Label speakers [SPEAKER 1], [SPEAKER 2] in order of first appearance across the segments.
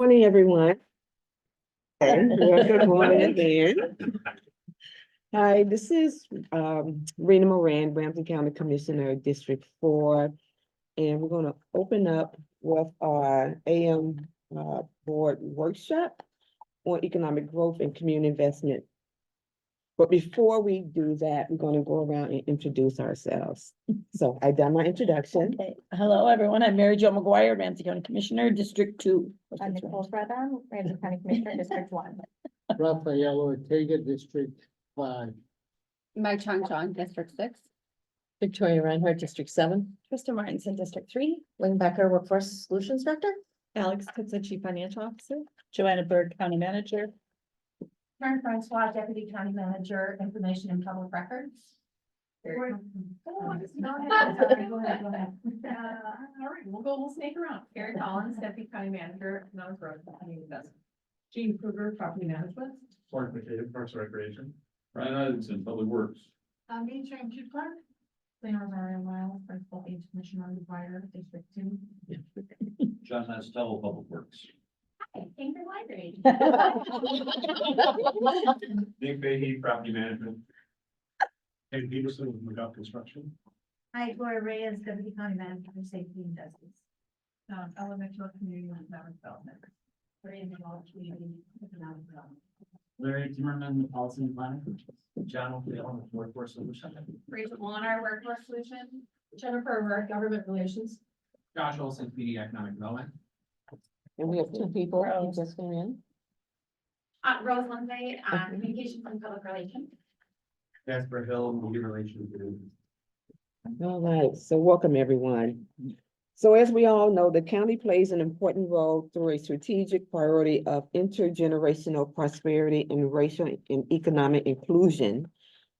[SPEAKER 1] Morning, everyone. Well, good morning again. Hi, this is Rena Moran, Ramsey County Commissioner, District 4. And we're going to open up with our AM board workshop on economic growth and community investment. But before we do that, we're going to go around and introduce ourselves. So I've done my introduction.
[SPEAKER 2] Okay, hello, everyone. I'm Mary Jo McGuire, Ramsey County Commissioner, District 2.
[SPEAKER 3] I'm Nicole Breton, Ramsey County Commissioner, District 1.
[SPEAKER 4] Rafael Ortega, District 5.
[SPEAKER 3] Mike Chong, District 6.
[SPEAKER 2] Victoria Reinhardt, District 7.
[SPEAKER 3] Krista Martinson, District 3.
[SPEAKER 5] Lynn Becker, Workforce Solutions Director.
[SPEAKER 3] Alex Pitsa, Chief Financial Officer.
[SPEAKER 2] Joanna Berg, County Manager.
[SPEAKER 3] Karen Francois, Deputy County Manager, Information and Public Records. All right, we'll snake around. Gary Collins, Deputy County Manager, Economic Growth and Community Investment. Gene Kruger, Property Management.
[SPEAKER 6] Mark McCabe, Parks and Recreation. Ryan Ivinson, Public Works.
[SPEAKER 3] Me, Sharon Q. Clark. Leonard Marion Wiles, Principal Age Commissioner on the Fire, District 2.
[SPEAKER 6] John Mastello, Public Works.
[SPEAKER 3] Hi, Anchor Library.
[SPEAKER 6] Nick Fahey, Property Management. Ken Peterson with McGuff Construction.
[SPEAKER 3] Hi, Gloria Reyes, Deputy County Manager for Safety and Justice. Ella Mitchell, Community and Economic Development. Larry Community Economic Development.
[SPEAKER 7] Larry Timmerman, the Policy and Planning. John O'Fallon with Workforce Solutions.
[SPEAKER 3] Rachel Molnar, Workforce Solution. Jennifer O'Rourke, Government Relations.
[SPEAKER 7] Josh Olson, PD Economic Development.
[SPEAKER 1] And we have two people who just came in.
[SPEAKER 3] Rose Lindsay, Communications and Public Relations.
[SPEAKER 7] Jasper Hill, Media Relations.
[SPEAKER 1] All right, so welcome, everyone. So as we all know, the county plays an important role through a strategic priority of intergenerational prosperity and racial and economic inclusion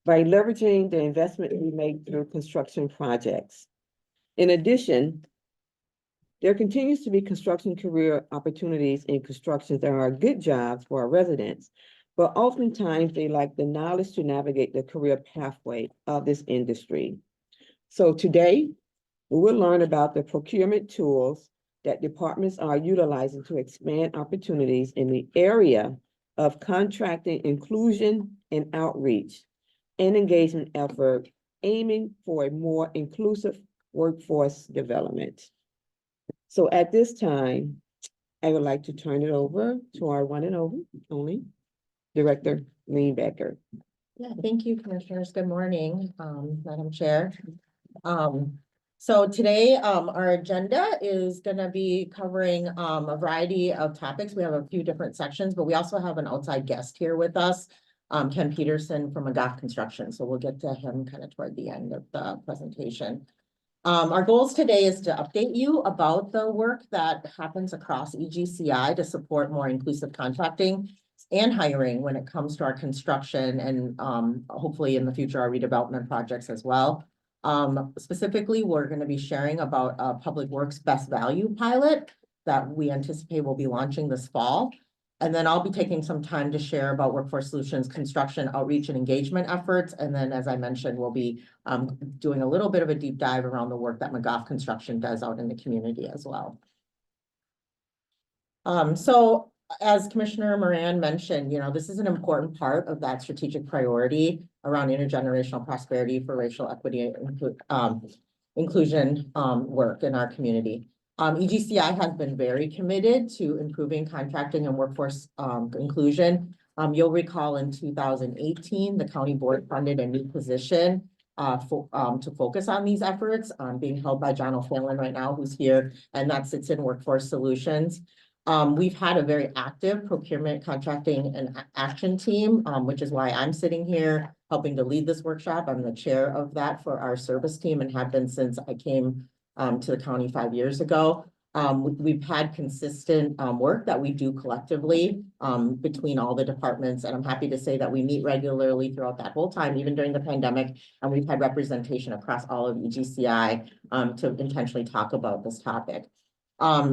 [SPEAKER 1] by leveraging the investment we make through construction projects. In addition, there continues to be construction career opportunities in construction that are good jobs for our residents, but oftentimes they lack the knowledge to navigate the career pathway of this industry. So today, we will learn about the procurement tools that departments are utilizing to expand opportunities in the area of contracting inclusion and outreach and engagement effort, aiming for a more inclusive workforce development. So at this time, I would like to turn it over to our one and only Director Lynn Becker.
[SPEAKER 5] Yeah, thank you, Commissioners. Good morning, Madam Chair. So today, our agenda is gonna be covering a variety of topics. We have a few different sections, but we also have an outside guest here with us, Ken Peterson from McGoff Construction. So we'll get to him kind of toward the end of the presentation. Our goals today is to update you about the work that happens across EGCI to support more inclusive contracting and hiring when it comes to our construction and hopefully in the future, our redevelopment projects as well. Specifically, we're going to be sharing about a Public Works Best Value pilot that we anticipate will be launching this fall. And then I'll be taking some time to share about Workforce Solutions, construction, outreach, and engagement efforts. And then, as I mentioned, we'll be doing a little bit of a deep dive around the work that McGoff Construction does out in the community as well. So as Commissioner Moran mentioned, this is an important part of that strategic priority around intergenerational prosperity for racial equity and inclusion work in our community. EGCI has been very committed to improving contracting and workforce inclusion. You'll recall in 2018, the county board funded a new position to focus on these efforts, being held by John O'Fallon right now, who's here, and that sits in Workforce Solutions. We've had a very active procurement, contracting, and action team, which is why I'm sitting here helping to lead this workshop. I'm the chair of that for our service team and have been since I came to the county 5 years ago. We've had consistent work that we do collectively between all the departments, and I'm happy to say that we meet regularly throughout that whole time, even during the pandemic, and we've had representation across all of EGCI to intentionally talk about this topic.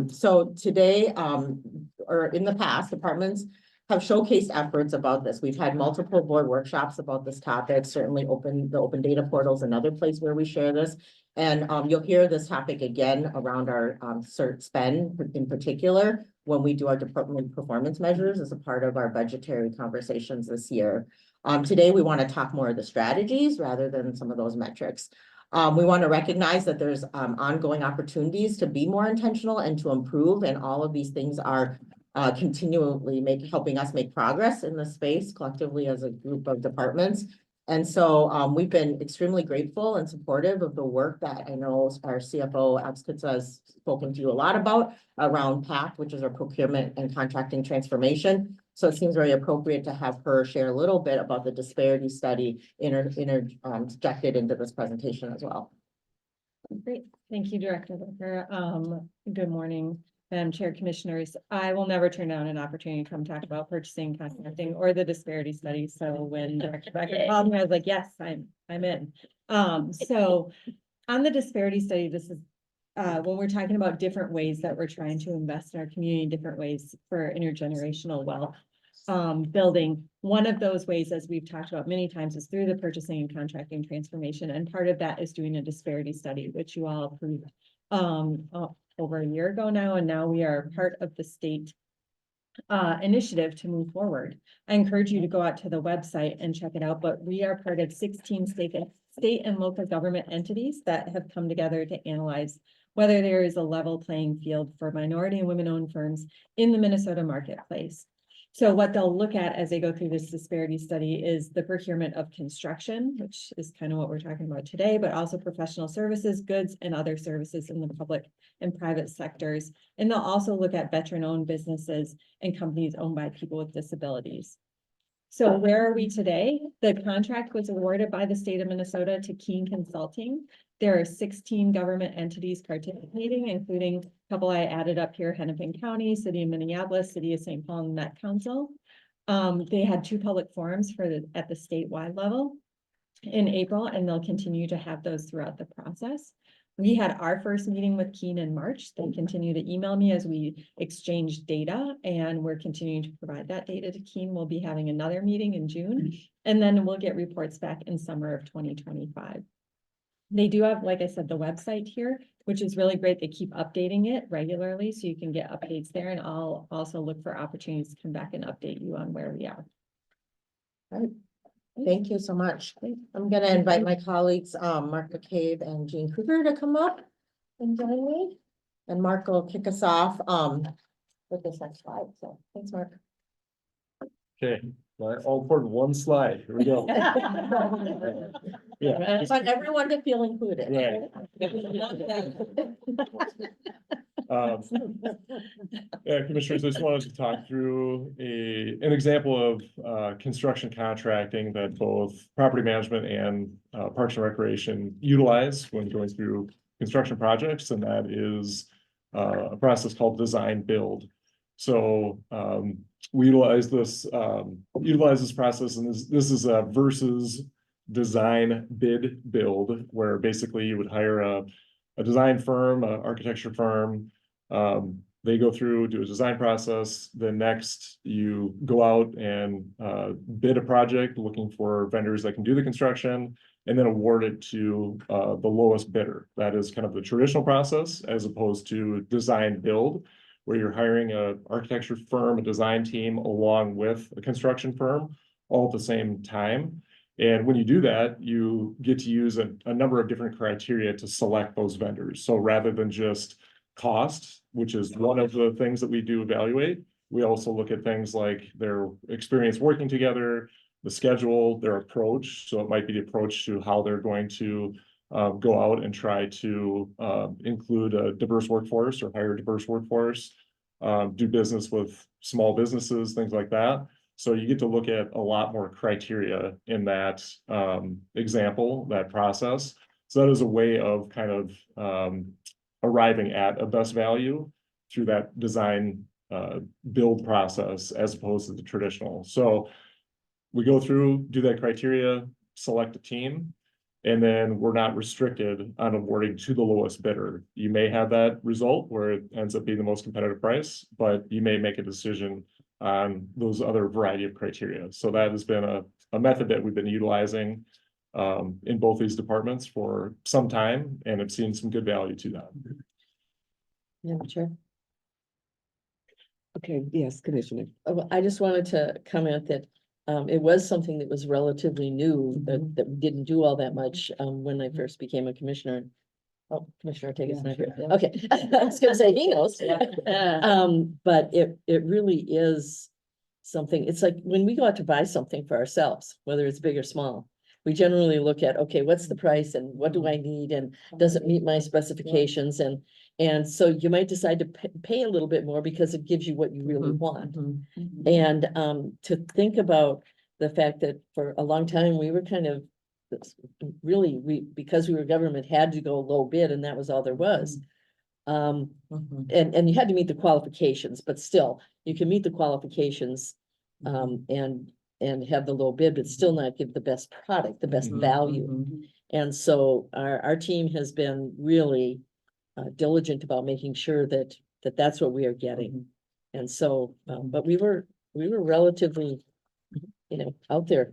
[SPEAKER 5] So today, or in the past, departments have showcased efforts about this. We've had multiple board workshops about this topic, certainly the open data portal is another place where we share this. And you'll hear this topic again around our CERT spend in particular when we do our department performance measures as a part of our budgetary conversations this year. Today, we want to talk more of the strategies rather than some of those metrics. We want to recognize that there's ongoing opportunities to be more intentional and to improve, and all of these things are continually helping us make progress in this space collectively as a group of departments. And so we've been extremely grateful and supportive of the work that I know our CFO Abskitsa has spoken to you a lot about around PAC, which is our procurement and contracting transformation. So it seems very appropriate to have her share a little bit about the disparity study interjected into this presentation as well.
[SPEAKER 8] Great, thank you, Director Booker. Good morning, Madam Chair, Commissioners. I will never turn down an opportunity to come talk about purchasing, contracting, or the disparity study. So when Director Becker called me, I was like, yes, I'm in. So on the disparity study, this is when we're talking about different ways that we're trying to invest in our community, different ways for intergenerational wealth building. One of those ways, as we've talked about many times, is through the purchasing and contracting transformation. And part of that is doing a disparity study, which you all approved over a year ago now, and now we are part of the state initiative to move forward. I encourage you to go out to the website and check it out, but we are part of 16 state and local government entities that have come together to analyze whether there is a level playing field for minority and women-owned firms in the Minnesota marketplace. So what they'll look at as they go through this disparity study is the procurement of construction, which is kind of what we're talking about today, but also professional services, goods, and other services in the public and private sectors. And they'll also look at veteran-owned businesses and companies owned by people with disabilities. So where are we today? The contract was awarded by the state of Minnesota to Keene Consulting. There are 16 government entities participating, including a couple I added up here: Hennepin County, City of Minneapolis, City of St. Paul, and Met Council. They had 2 public forums at the statewide level in April, and they'll continue to have those throughout the process. We had our first meeting with Keene in March. They continue to email me as we exchange data, and we're continuing to provide that data to Keene. We'll be having another meeting in June, and then we'll get reports back in summer of 2025. They do have, like I said, the website here, which is really great. They keep updating it regularly, so you can get updates there, and I'll also look for opportunities to come back and update you on where we are.
[SPEAKER 5] Right. Thank you so much. I'm going to invite my colleagues, Mark McCabe and Jean Kruger, to come up and join me. And Mark will kick us off with this next slide. So thanks, Mark.
[SPEAKER 6] Okay, all for one slide. Here we go. Yeah.
[SPEAKER 5] I want everyone to feel included.
[SPEAKER 6] Yeah, Commissioners, I just wanted to talk through an example of construction contracting that both property management and Parks and Recreation utilize when going through construction projects, and that is a process called design build. So we utilize this process, and this is a versus design bid build, where basically you would hire a design firm, an architecture firm. They go through, do a design process. Then next you go out and bid a project looking for vendors that can do the construction, and then award it to the lowest bidder. That is kind of the traditional process, as opposed to design build, where you're hiring an architecture firm, a design team, along with a construction firm, all at the same time. And when you do that, you get to use a number of different criteria to select those vendors. So rather than just cost, which is one of the things that we do evaluate, we also look at things like their experience working together, the schedule, their approach. So it might be the approach to how they're going to go out and try to include a diverse workforce or hire a diverse workforce, do business with small businesses, things like that. So you get to look at a lot more criteria in that example, that process. So that is a way of kind of arriving at a best value through that design build process, as opposed to the traditional. So we go through, do that criteria, select a team, and then we're not restricted on awarding to the lowest bidder. You may have that result where it ends up being the most competitive price, but you may make a decision on those other variety of criteria. So that has been a method that we've been utilizing in both these departments for some time and have seen some good value to that.
[SPEAKER 2] Madam Chair.
[SPEAKER 1] Okay, yes, Commissioner.
[SPEAKER 2] I just wanted to comment that it was something that was relatively new, that we didn't do all that much when I first became a commissioner. Oh, Commissioner Ortega's not here. Okay, I was gonna say, he knows. But it really is something, it's like when we go out to buy something for ourselves, whether it's big or small, we generally look at, okay, what's the price and what do I need and does it meet my specifications? And so you might decide to pay a little bit more because it gives you what you really want. And to think about the fact that for a long time, we were kind of really, because we were government, had to go low bid and that was all there was. And you had to meet the qualifications, but still, you can meet the qualifications and have the low bid, but still not give the best product, the best value. And so our team has been really diligent about making sure that that's what we are getting. And so, but we were relatively, out there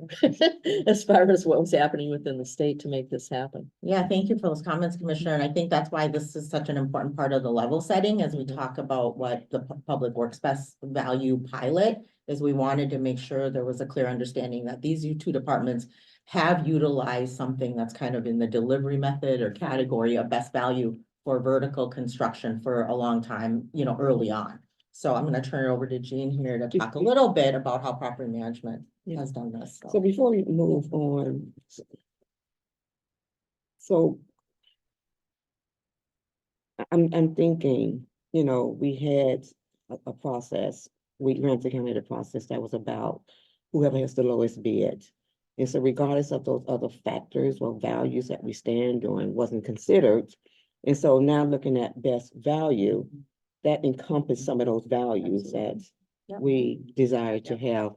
[SPEAKER 2] as far as what was happening within the state to make this happen.
[SPEAKER 5] Yeah, thank you for those comments, Commissioner. And I think that's why this is such an important part of the level setting as we talk about what the Public Works Best Value pilot is. We wanted to make sure there was a clear understanding that these two departments have utilized something that's kind of in the delivery method or category of best value for vertical construction for a long time, early on. So I'm going to turn it over to Jean here to talk a little bit about how property management has done this.
[SPEAKER 1] So before we move on, so I'm thinking, we had a process, Ramsey County had a process that was about whoever has the lowest bid. And so regardless of those other factors or values that we stand on wasn't considered. And so now looking at best value, that encompassed some of those values that we desire to have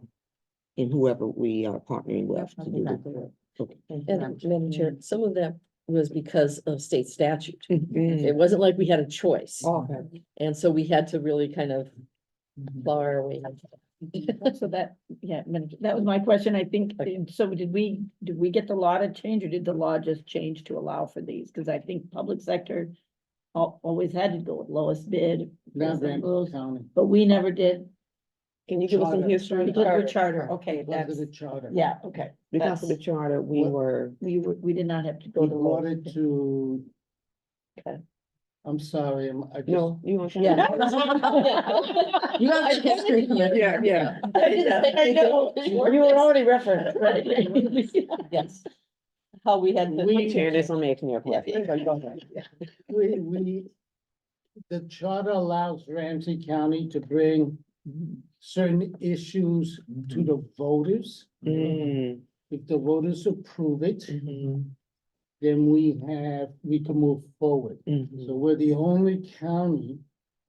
[SPEAKER 1] in whoever we are partnering with to do the work. Okay.
[SPEAKER 2] And Madam Chair, some of that was because of state statute.
[SPEAKER 1] Mhm.
[SPEAKER 2] It wasn't like we had a choice.
[SPEAKER 1] Okay.
[SPEAKER 2] And so we had to really kind of plow our way.
[SPEAKER 9] So that, that was my question, I think. So did we get the law to change, or did the law just change to allow for these? Because I think public sector always had to go with lowest bid.
[SPEAKER 4] Not Ramsey
[SPEAKER 9] rules,
[SPEAKER 4] County.
[SPEAKER 9] but we never did.
[SPEAKER 1] Can you give us some
[SPEAKER 4] Charter.
[SPEAKER 1] history?
[SPEAKER 9] Because of the charter, okay,
[SPEAKER 4] Because
[SPEAKER 9] that's,
[SPEAKER 4] of the charter.
[SPEAKER 9] yeah, okay.
[SPEAKER 1] Because of the charter, we
[SPEAKER 4] What-
[SPEAKER 1] were.
[SPEAKER 9] We did not have to go
[SPEAKER 4] We
[SPEAKER 9] to
[SPEAKER 4] brought
[SPEAKER 9] lowest.
[SPEAKER 4] it to.
[SPEAKER 9] Okay.
[SPEAKER 4] I'm sorry, I just.
[SPEAKER 1] No, you want?
[SPEAKER 9] Yeah.
[SPEAKER 5] You have the history.
[SPEAKER 1] Yeah, yeah.
[SPEAKER 9] I know, you were already referenced, right?
[SPEAKER 2] Yes. How we had.
[SPEAKER 1] We tear this on making your
[SPEAKER 2] Yeah,
[SPEAKER 1] question.
[SPEAKER 2] yeah. Go ahead.
[SPEAKER 4] The charter allows Ramsey County to bring certain issues to the voters.
[SPEAKER 1] Mm,
[SPEAKER 4] If the voters approve it,
[SPEAKER 1] mhm,
[SPEAKER 4] then we can move forward.
[SPEAKER 1] mhm.
[SPEAKER 4] So we're the only county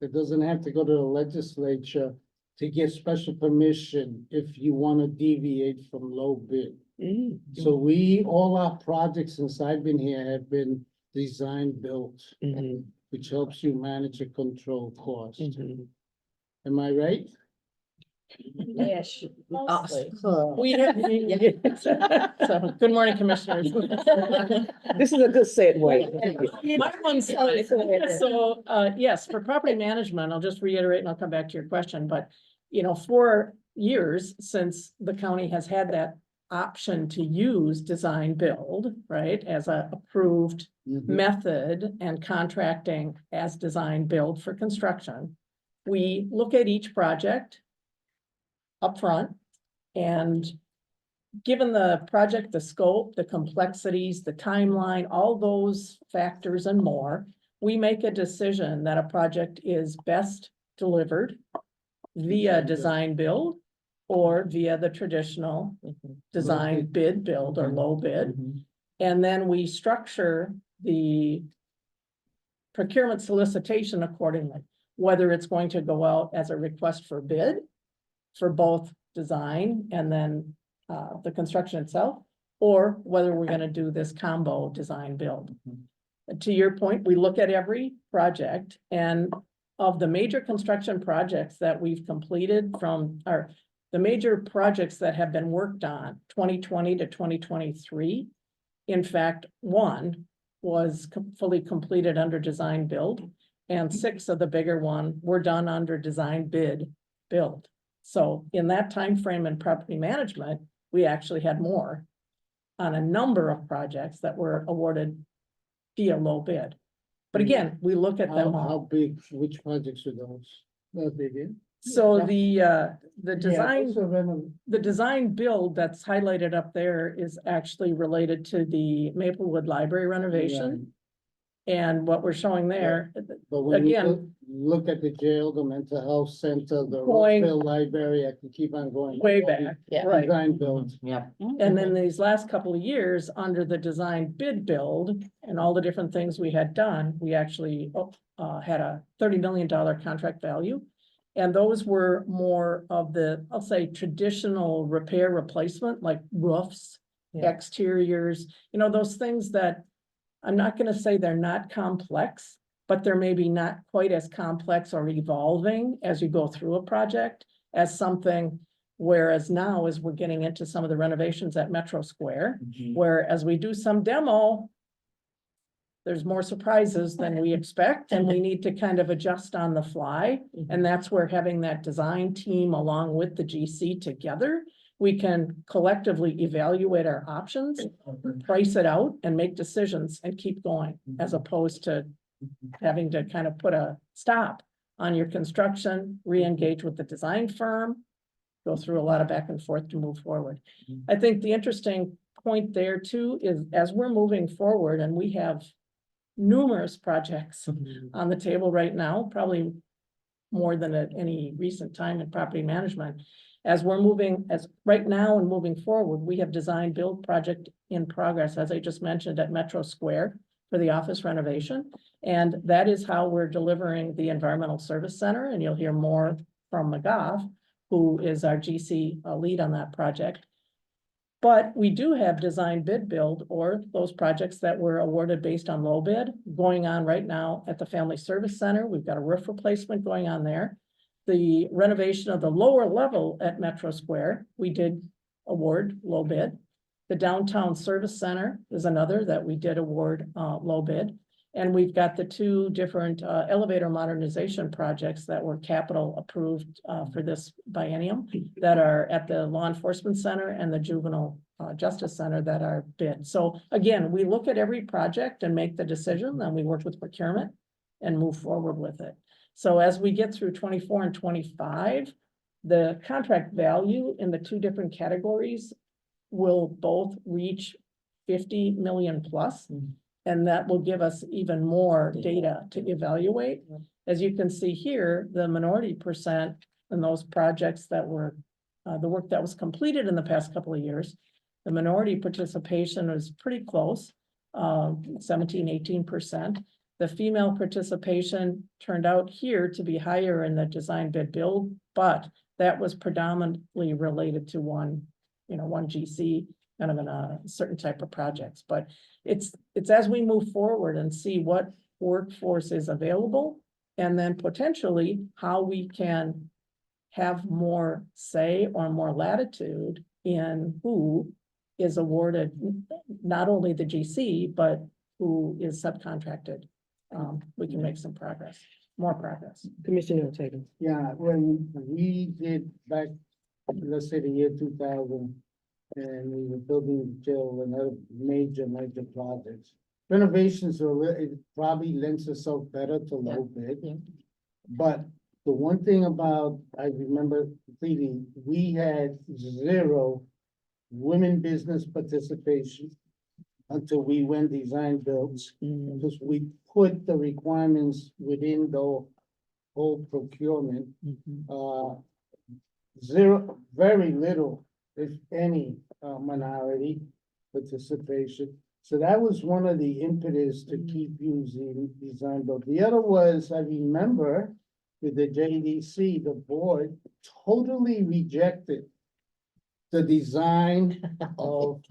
[SPEAKER 4] that doesn't have to go to the legislature to get special permission if you want to deviate from low bid.
[SPEAKER 1] Mm,
[SPEAKER 4] So all our projects since I've been here have been design built,
[SPEAKER 1] mhm,
[SPEAKER 4] which helps you manage and control cost.
[SPEAKER 1] mhm.
[SPEAKER 4] Am I right?
[SPEAKER 9] Yes.
[SPEAKER 5] We
[SPEAKER 9] So, good morning, commissioners.
[SPEAKER 1] This is a good segue.
[SPEAKER 9] My one's, so, yes, for property management, I'll just reiterate and I'll come back to your question, but, for years since the county has had that option to use design build, right, as a approved method and contracting as design build for construction, we look at each project upfront, and given the project, the scope, the complexities, the timeline, all those factors and more, we make a decision that a project is best delivered via design build or via the traditional design bid build or low bid. And then we structure the procurement solicitation accordingly, whether it's going to go out as a request for bid for both design and then the construction itself, or whether we're gonna do this combo design build. To your point, we look at every project, and of the major construction projects that we've completed the major projects that have been worked on 2020 to 2023, in fact, one was fully completed under design build. And 6 of the bigger one were done under design bid build. So in that time frame in property management, we actually had more on a number of projects that were awarded via low bid. But again, we look at them
[SPEAKER 4] How
[SPEAKER 9] all.
[SPEAKER 4] big, which projects are those? That they did?
[SPEAKER 9] So
[SPEAKER 4] Yeah.
[SPEAKER 9] the design,
[SPEAKER 4] those are reno-
[SPEAKER 9] the design build that's highlighted up there is actually related to the Maplewood Library renovation. And what we're showing there,
[SPEAKER 4] But when you
[SPEAKER 9] again-
[SPEAKER 4] look at the jail, the mental health center, the
[SPEAKER 9] Going-
[SPEAKER 4] Rockville Library, I can keep on going.
[SPEAKER 9] way
[SPEAKER 4] All
[SPEAKER 9] back,
[SPEAKER 4] the
[SPEAKER 2] Yeah.
[SPEAKER 9] right?
[SPEAKER 4] Design builds.
[SPEAKER 5] Yep.
[SPEAKER 9] And then these last couple of years, under the design bid build and all the different things we had done, we actually had a $30 million contract value. And those were more of the, I'll say, traditional repair replacement, like roofs,
[SPEAKER 2] Yeah.
[SPEAKER 9] exteriors, those things that I'm not gonna say they're not complex, but they're maybe not quite as complex or evolving as you go through a project as something. Whereas now, as we're getting into some of the renovations at Metro Square, where as we do some demo, there's more surprises than we expect, and we need to kind of adjust on the fly. And that's where having that design team along with the GC together, we can collectively evaluate our options, price it out and make decisions and keep going, as opposed to having to kind of put a stop on your construction, re-engage with the design firm, go through a lot of back and forth to move forward. I think the interesting point there too is as we're moving forward, and we have numerous projects on the table right now, probably more than at any recent time in property management. As we're moving, as right now and moving forward, we have design build project in progress, as I just mentioned, at Metro Square for the office renovation. And that is how we're delivering the Environmental Service Center, and you'll hear more from McGough, who is our GC lead on that project. But we do have design bid build, or those projects that were awarded based on low bid going on right now at the Family Service Center. We've got a roof replacement going on there. The renovation of the lower level at Metro Square, we did award low bid. The Downtown Service Center is another that we did award low bid. And we've got the 2 different elevator modernization projects that were capital approved for this biennium that are at the Law Enforcement Center and the Juvenile Justice Center that are bid. So again, we look at every project and make the decision, then we work with procurement and move forward with it. So as we get through 24 and 25, the contract value in the 2 different categories will both reach 50 million plus. And that will give us even more data to evaluate. As you can see here, the minority percent in those projects that were, the work that was completed in the past couple of years, the minority participation was pretty close, 17–18%. The female participation turned out here to be higher in the design bid build, but that was predominantly related to one GC, kind of in a certain type of projects. But it's as we move forward and see what workforce is available, and then potentially how we can have more say or more latitude in who is awarded not only the GC, but who is subcontracted. We can make some progress, more progress.
[SPEAKER 1] Commissioner Ortega.
[SPEAKER 4] Yeah, when we did back, let's say the year 2000, and we were building the jail and other major projects. Renovations it probably lends itself better to low bid.
[SPEAKER 2] Yeah.
[SPEAKER 4] But the one thing about, I remember completely, we had 0 women business participation until we went design builds, because we put the requirements within the whole procurement. 0, very little, if any, minority participation. So that was one of the impetus to keep using design build. The other was, I remember with the JDC, the board totally rejected the design of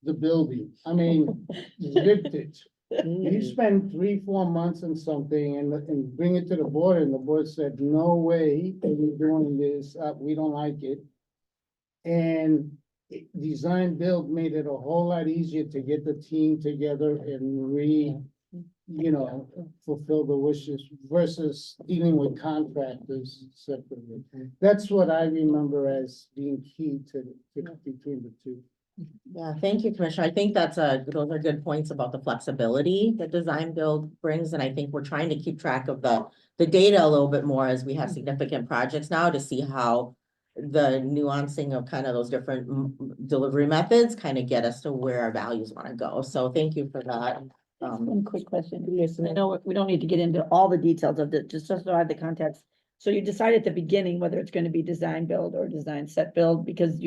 [SPEAKER 4] the building. I mean, ripped it. You spend 3–4 months on something and bring it to the board, and the board said, no way are we doing this, we don't like it. And design build made it a whole lot easier to get the team together and fulfill the wishes versus dealing with contractors separately. That's what I remember as being key to between the two.
[SPEAKER 5] Yeah, thank you, Commissioner. I think those are good points about the flexibility that design build brings, and I think we're trying to keep track of the data a little bit more as we have significant projects now to see how the nuancing of kind of those different delivery methods kind of get us to where our values want to go. So thank you for that.
[SPEAKER 10] One quick question. I know we don't need to get into all the details of it, just so I have the context. So you decide at the beginning whether it's going to be design build or design set build because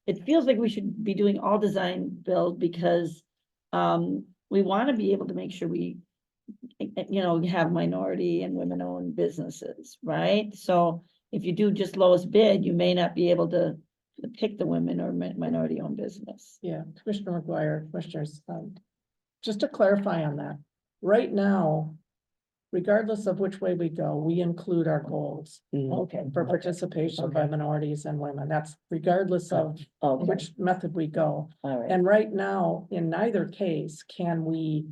[SPEAKER 10] it feels like we should be doing all design build because we want to be able to make sure we have minority and women-owned businesses, right? So if you do just lowest bid, you may not be able to pick the women or minority-owned business.
[SPEAKER 9] Yeah, Commissioner McGuire, Commissioners, just to clarify on that, right now, regardless of which way we go, we include our goals.
[SPEAKER 10] Okay.
[SPEAKER 9] For participation by minorities and women. That's regardless of
[SPEAKER 10] Okay,
[SPEAKER 9] which method we go.
[SPEAKER 10] all right.
[SPEAKER 9] And right now, in neither case, can we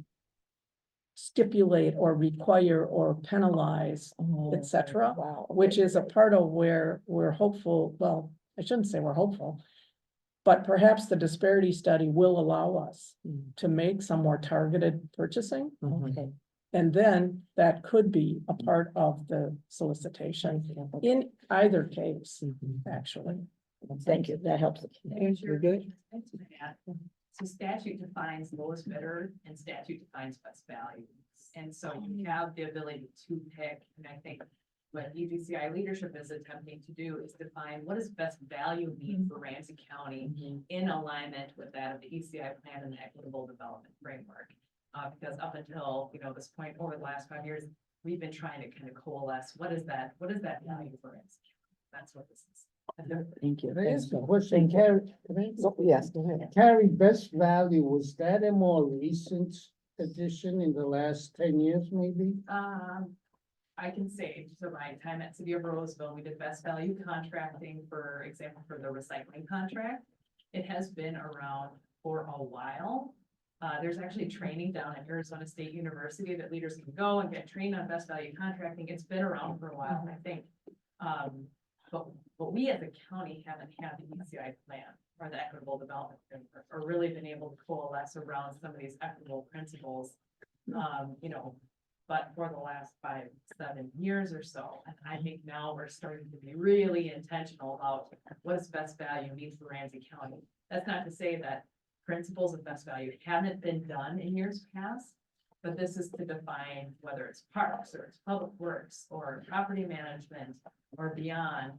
[SPEAKER 9] stipulate or require or penalize, et cetera,
[SPEAKER 10] Wow.
[SPEAKER 9] which is a part of where we're hopeful, well, I shouldn't say we're hopeful, but perhaps the disparity study will allow us to make some more targeted purchasing.
[SPEAKER 10] Okay.
[SPEAKER 9] And then that could be a part of the solicitation in either case, actually.
[SPEAKER 10] Thank you, that helps.
[SPEAKER 1] You're good?
[SPEAKER 3] So statute defines lowest bidder and statute defines best value. And so you have the ability to pick, and I think what EDCI leadership is attempting to do is define what does best value mean for Ramsey County in alignment with that of the ECI plan and the equitable development framework. Because up until, this point over the last 5 years, we've been trying to kind of coalesce, what is that value for Ramsey County? That's what this is.
[SPEAKER 10] Thank you.
[SPEAKER 4] Can I ask a question, Carrie?
[SPEAKER 1] Yes, go ahead.
[SPEAKER 4] Carrie, best value, was that a more recent addition in the last 10 years, maybe?
[SPEAKER 3] I can say, so my time at City of Roseville, we did best value contracting, for example, for the recycling contract. It has been around for a while. There's actually training down at Arizona State University that leaders can go and get trained on best value contracting. It's been around for a while, I think. But we as a county haven't had the ECI plan or the equitable development framework, or really been able to coalesce around some of these equitable principles. But for the last 5-7 years or so, and I think now we're starting to be really intentional about what does best value mean for Ramsey County. That's not to say that principles of best value haven't been done in years past, but this is to define whether it's parks or it's public works or property management or beyond.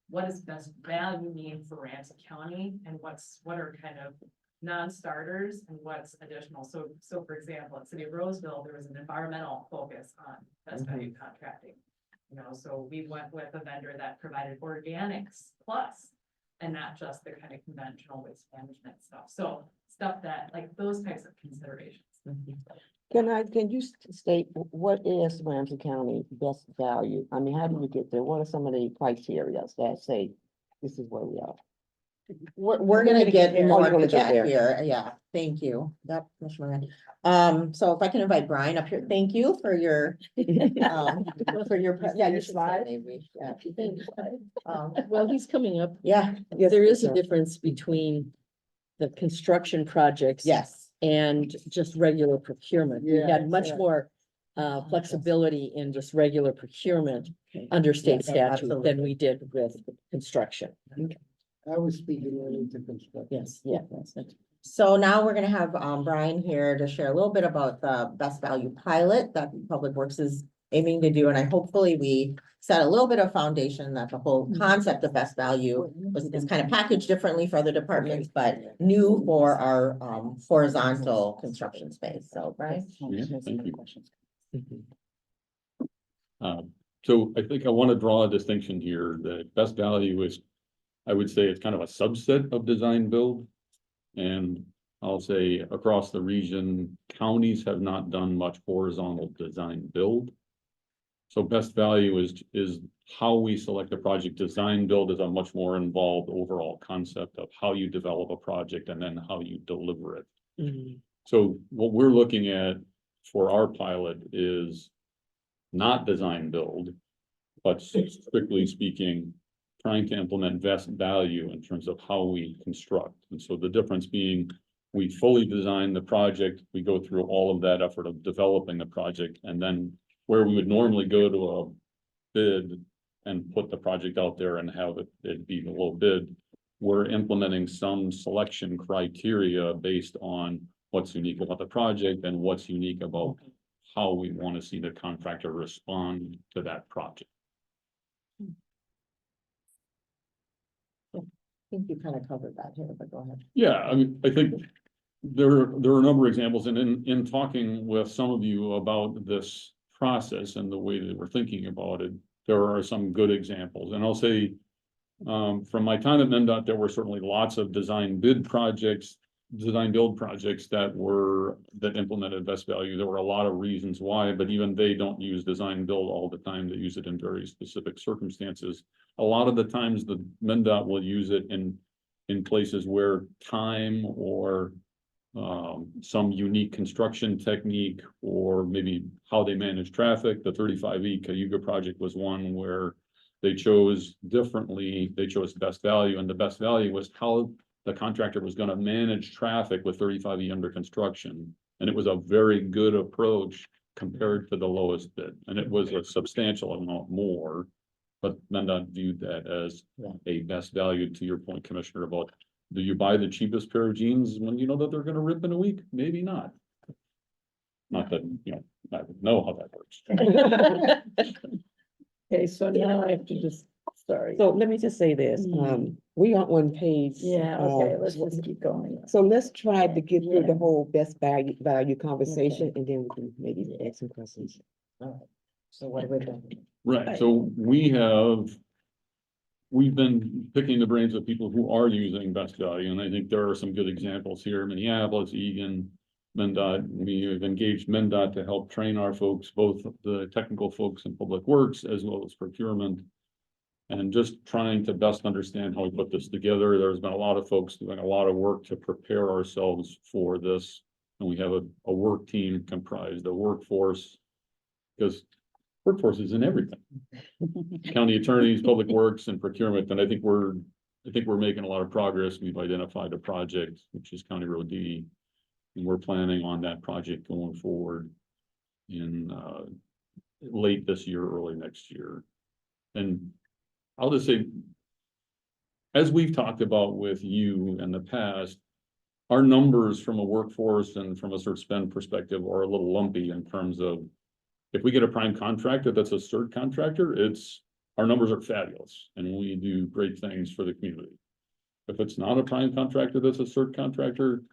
[SPEAKER 3] What does best value mean for Ramsey County, and what are kind of non-starters and what's additional? So for example, at City of Roseville, there was an environmental focus on best value contracting. So we went with a vendor that provided organics plus, and not just the kind of conventional waste management stuff. So stuff that, like, those types of considerations.
[SPEAKER 1] Can you state what is Ramsey County best value? I mean, how do we get there? What are some of the criteria that say this is where we are?
[SPEAKER 5] We're gonna get
[SPEAKER 1] there.
[SPEAKER 5] more
[SPEAKER 1] Oh, you're gonna
[SPEAKER 5] into
[SPEAKER 1] get
[SPEAKER 5] that
[SPEAKER 1] there.
[SPEAKER 5] here. Yeah, thank you. Yep, Commissioner Moran. So if I can invite Brian up here, thank you for your, yeah, your slide. Maybe, yeah.
[SPEAKER 2] Well, he's coming up.
[SPEAKER 5] Yeah,
[SPEAKER 2] There is a difference between the construction projects.
[SPEAKER 5] yes.
[SPEAKER 2] And just regular procurement. We
[SPEAKER 4] Yeah,
[SPEAKER 2] had much
[SPEAKER 4] yeah.
[SPEAKER 2] more flexibility in just regular procurement under state
[SPEAKER 5] Yes,
[SPEAKER 2] statute
[SPEAKER 5] absolutely.
[SPEAKER 2] than we did with construction.
[SPEAKER 4] I was speaking only to construction.
[SPEAKER 2] Yes, yeah.
[SPEAKER 5] So now we're gonna have Brian here to share a little bit about the best value pilot that Public Works is aiming to do. And hopefully we set a little bit of foundation that the whole concept of best value is kind of packaged differently for other departments, but new for our horizontal construction space. So Brian.
[SPEAKER 11] Yeah, thank you. So I think I want to draw a distinction here. The best value is, I would say, it's kind of a subset of design build. And I'll say across the region, counties have not done much horizontal design build. So best value is how we select a project. Design build is a much more involved overall concept of how you develop a project and then how you deliver it.
[SPEAKER 2] Mhm.
[SPEAKER 11] So what we're looking at for our pilot is not design build, but strictly speaking, trying to implement best value in terms of how we construct. And so the difference being, we fully design the project, we go through all of that effort of developing the project, and then where we would normally go to a bid and put the project out there and have it be the low bid, we're implementing some selection criteria based on what's unique about the project and what's unique about how we want to see the contractor respond to that project.
[SPEAKER 5] I think you kind of covered that here, but go ahead.
[SPEAKER 11] Yeah, I mean, I think there are a number of examples, and in talking with some of you about this process and the way that we're thinking about it, there are some good examples, and I'll say, from my time at MnDOT, there were certainly lots of design build projects that implemented best value. There were a lot of reasons why, but even they don't use design build all the time. They use it in very specific circumstances. A lot of the times the MnDOT will use it in places where time or some unique construction technique, or maybe how they manage traffic. The 35E Cayuga project was one where they chose differently. They chose best value, and the best value was how the contractor was going to manage traffic with 35E under construction. And it was a very good approach compared to the lowest bid. And it was a substantial amount more, but MnDOT viewed that as a best value. To your point, Commissioner, about do you buy the cheapest pair of jeans when you know that they're going to rip in a week? Maybe not. Not that, I would know how that works.
[SPEAKER 10] Okay, so now I have to just, sorry.
[SPEAKER 1] So let me just say this, we are on page.
[SPEAKER 10] Yeah, okay, let's just keep going.
[SPEAKER 1] So let's try to get through the
[SPEAKER 10] Yeah.
[SPEAKER 1] whole best value conversation, and then we can maybe ask some questions.
[SPEAKER 5] So what are we doing?
[SPEAKER 11] Right, so we've been picking the brains of people who are using best value, and I think there are some good examples here. Minneapolis, Egan, MnDOT. We have engaged MnDOT to help train our folks, both the technical folks in public works as well as procurement. And just trying to best understand how we put this together. There's been a lot of folks doing a lot of work to prepare ourselves for this. And we have a work team comprised of workforce, because workforce is in everything. County attorneys, public works, and procurement, and I think we're making a lot of progress. We've identified a project, which is County Road D, and we're planning on that project going forward in late this year, early next year. And I'll just say, as we've talked about with you in the past, our numbers from a workforce and from a sort of spend perspective are a little lumpy in terms of, if we get a prime contractor that's a CERT contractor, our numbers are fabulous and we do great things for the community. If it's not a prime contractor that's a CERT contractor,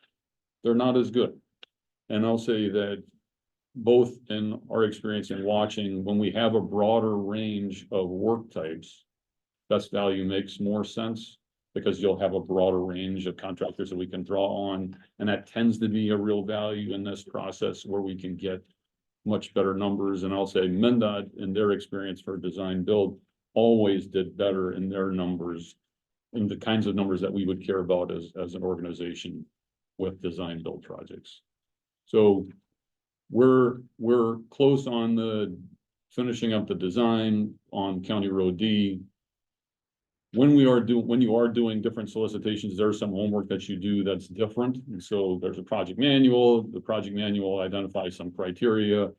[SPEAKER 11] they're not as good. And I'll say that both in our experience in watching, when we have a broader range of work types, best value makes more sense, because you'll have a broader range of contractors that we can draw on. And that tends to be a real value in this process, where we can get much better numbers. And I'll say MnDOT, in their experience for design build, always did better in their numbers, in the kinds of numbers that we would care about as an organization with design build projects. So we're close on the finishing up the design on County Road D. When you are doing different solicitations, there's some homework that you do that's different. And so there's a project manual. The project manual identifies some criteria.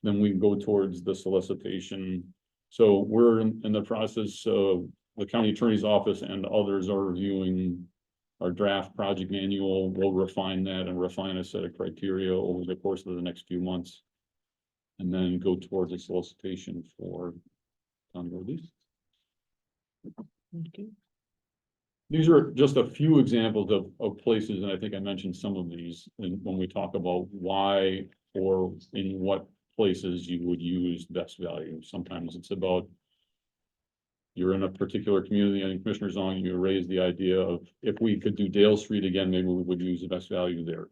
[SPEAKER 11] Then we go towards the solicitation. So we're in the process of, the county attorney's office and others are reviewing our draft project manual. We'll refine that and refine a set of criteria over the course of the next few months. And then go towards a solicitation for County Road D. These are just a few examples of places, and I think I mentioned some of these when we talk about why or in what places you would use best value. Sometimes it's about, you're in a particular community, and Commissioner Zong, you raised the idea of, if we could do Dale Street again, maybe we would use the best value there.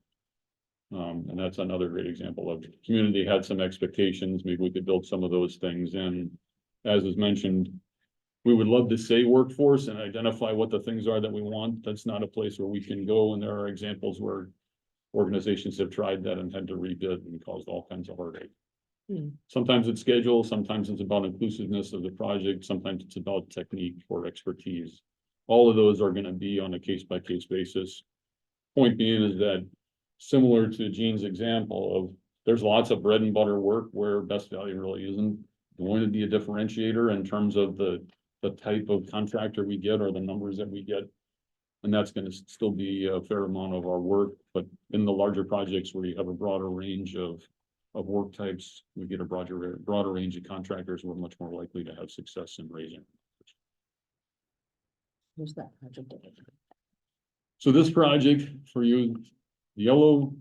[SPEAKER 11] And that's another great example of community had some expectations, maybe we could build some of those things in. As is mentioned, we would love to say workforce and identify what the things are that we want. That's not a place where we can go, and there are examples where organizations have tried that and had to rebid and caused all kinds of heartache. Sometimes it's schedule, sometimes it's about inclusiveness of the project, sometimes it's about technique or expertise. All of those are gonna be on a case-by-case basis. Point being is that similar to Gene's example of, there's lots of bread and butter work where best value really isn't going to be a differentiator in terms of the type of contractor we get or the numbers that we get. And that's gonna still be a fair amount of our work, but in the larger projects where you have a broader range of work types, we get a broader range of contractors, we're much more likely to have success in raising.
[SPEAKER 5] Who's that project?
[SPEAKER 11] So this project for you, the yellow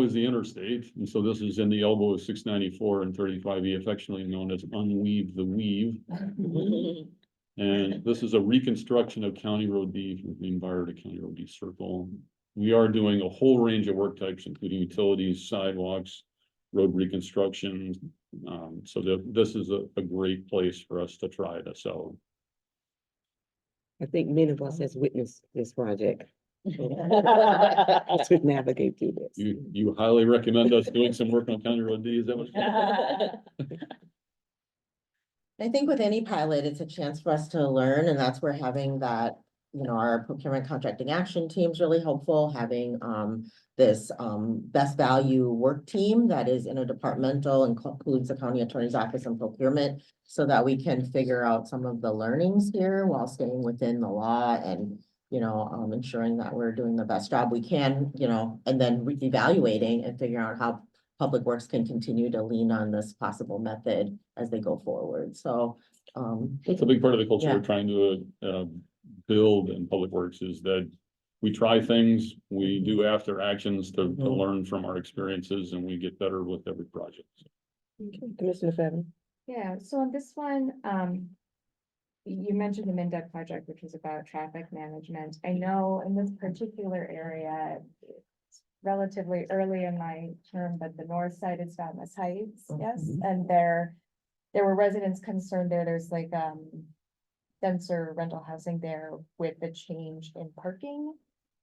[SPEAKER 11] is the interstate, and so this is in the elbow of 694 and 35E, affectionately known as Unweave the Weave. And this is a reconstruction of County Road D from Greenbrier to County Road D Circle. We are doing a whole range of work types, including utilities, sidewalks, road reconstruction. So this is a great place for us to try this out.
[SPEAKER 1] I think many of us has witnessed this project. As we navigate through this.
[SPEAKER 11] You highly recommend us doing some work on County Road D, is that what?
[SPEAKER 5] I think with any pilot, it's a chance for us to learn, and that's where having that, you know, our procurement contracting action team is really helpful, having this best value work team that is interdepartmental and includes the county attorney's office and procurement, so that we can figure out some of the learnings here while staying within the law and, you know, ensuring that we're doing the best job we can, you know, and then evaluating and figuring out how Public Works can continue to lean on this possible method as they go forward. So
[SPEAKER 11] That's a big part of the culture
[SPEAKER 5] Yeah.
[SPEAKER 11] we're trying to build in Public Works, is that we try things, we do after actions to learn from our experiences, and we get better with every project.
[SPEAKER 1] Commissioner Fetton.
[SPEAKER 12] Yeah, so on this one, you mentioned the MnDOT project, which was about traffic management. I know in this particular area, it's relatively early in my term, but the north side is Falmouth Heights, yes? And there were residents concerned there, there's like, denser rental housing there with the change in parking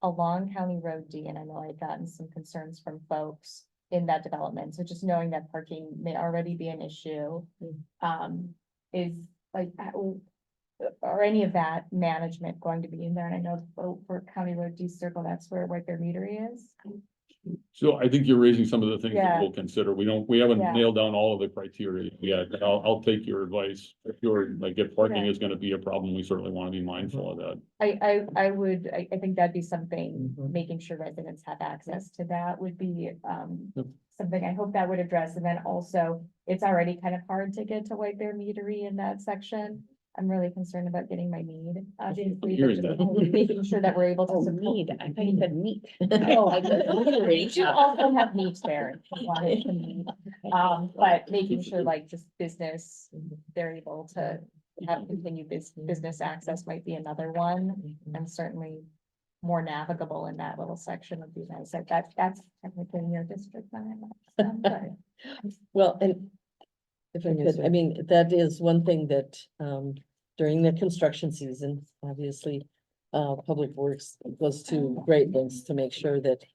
[SPEAKER 12] along County Road D, and I know I've gotten some concerns from folks in that development. So just knowing that parking may already be an issue, is like, or any of that management going to be in there? And I know for County Road D Circle, that's where their meter is.
[SPEAKER 11] So I think you're raising some of the things that
[SPEAKER 12] Yeah.
[SPEAKER 11] we'll consider. We haven't
[SPEAKER 12] Yeah.
[SPEAKER 11] nailed down all of the criteria yet. I'll take your advice. If if parking is gonna be a problem, we certainly want to be mindful of that.
[SPEAKER 12] I think that'd be something,
[SPEAKER 5] Mhm.
[SPEAKER 12] making sure residents have access to that would be,
[SPEAKER 11] Yep.
[SPEAKER 12] something I hope that would address. And then also, it's already kind of hard to get to White Bear Meadery in that section. I'm really concerned about getting my need, obviously, but
[SPEAKER 11] Hearing
[SPEAKER 12] just
[SPEAKER 11] that.
[SPEAKER 12] making sure that we're able to. support-
[SPEAKER 10] I thought you said meat.
[SPEAKER 12] Oh, I do also have meat there. if you wanted some meat. But making sure like just business, they're able to have continued business access might be another one. And certainly more navigable in that little section would be nice. Like that's technically in your district. Then I'm not, but-
[SPEAKER 2] Well, and if I could, I mean, that is one thing that, during the construction season, obviously, Public Works goes to great lengths to make sure that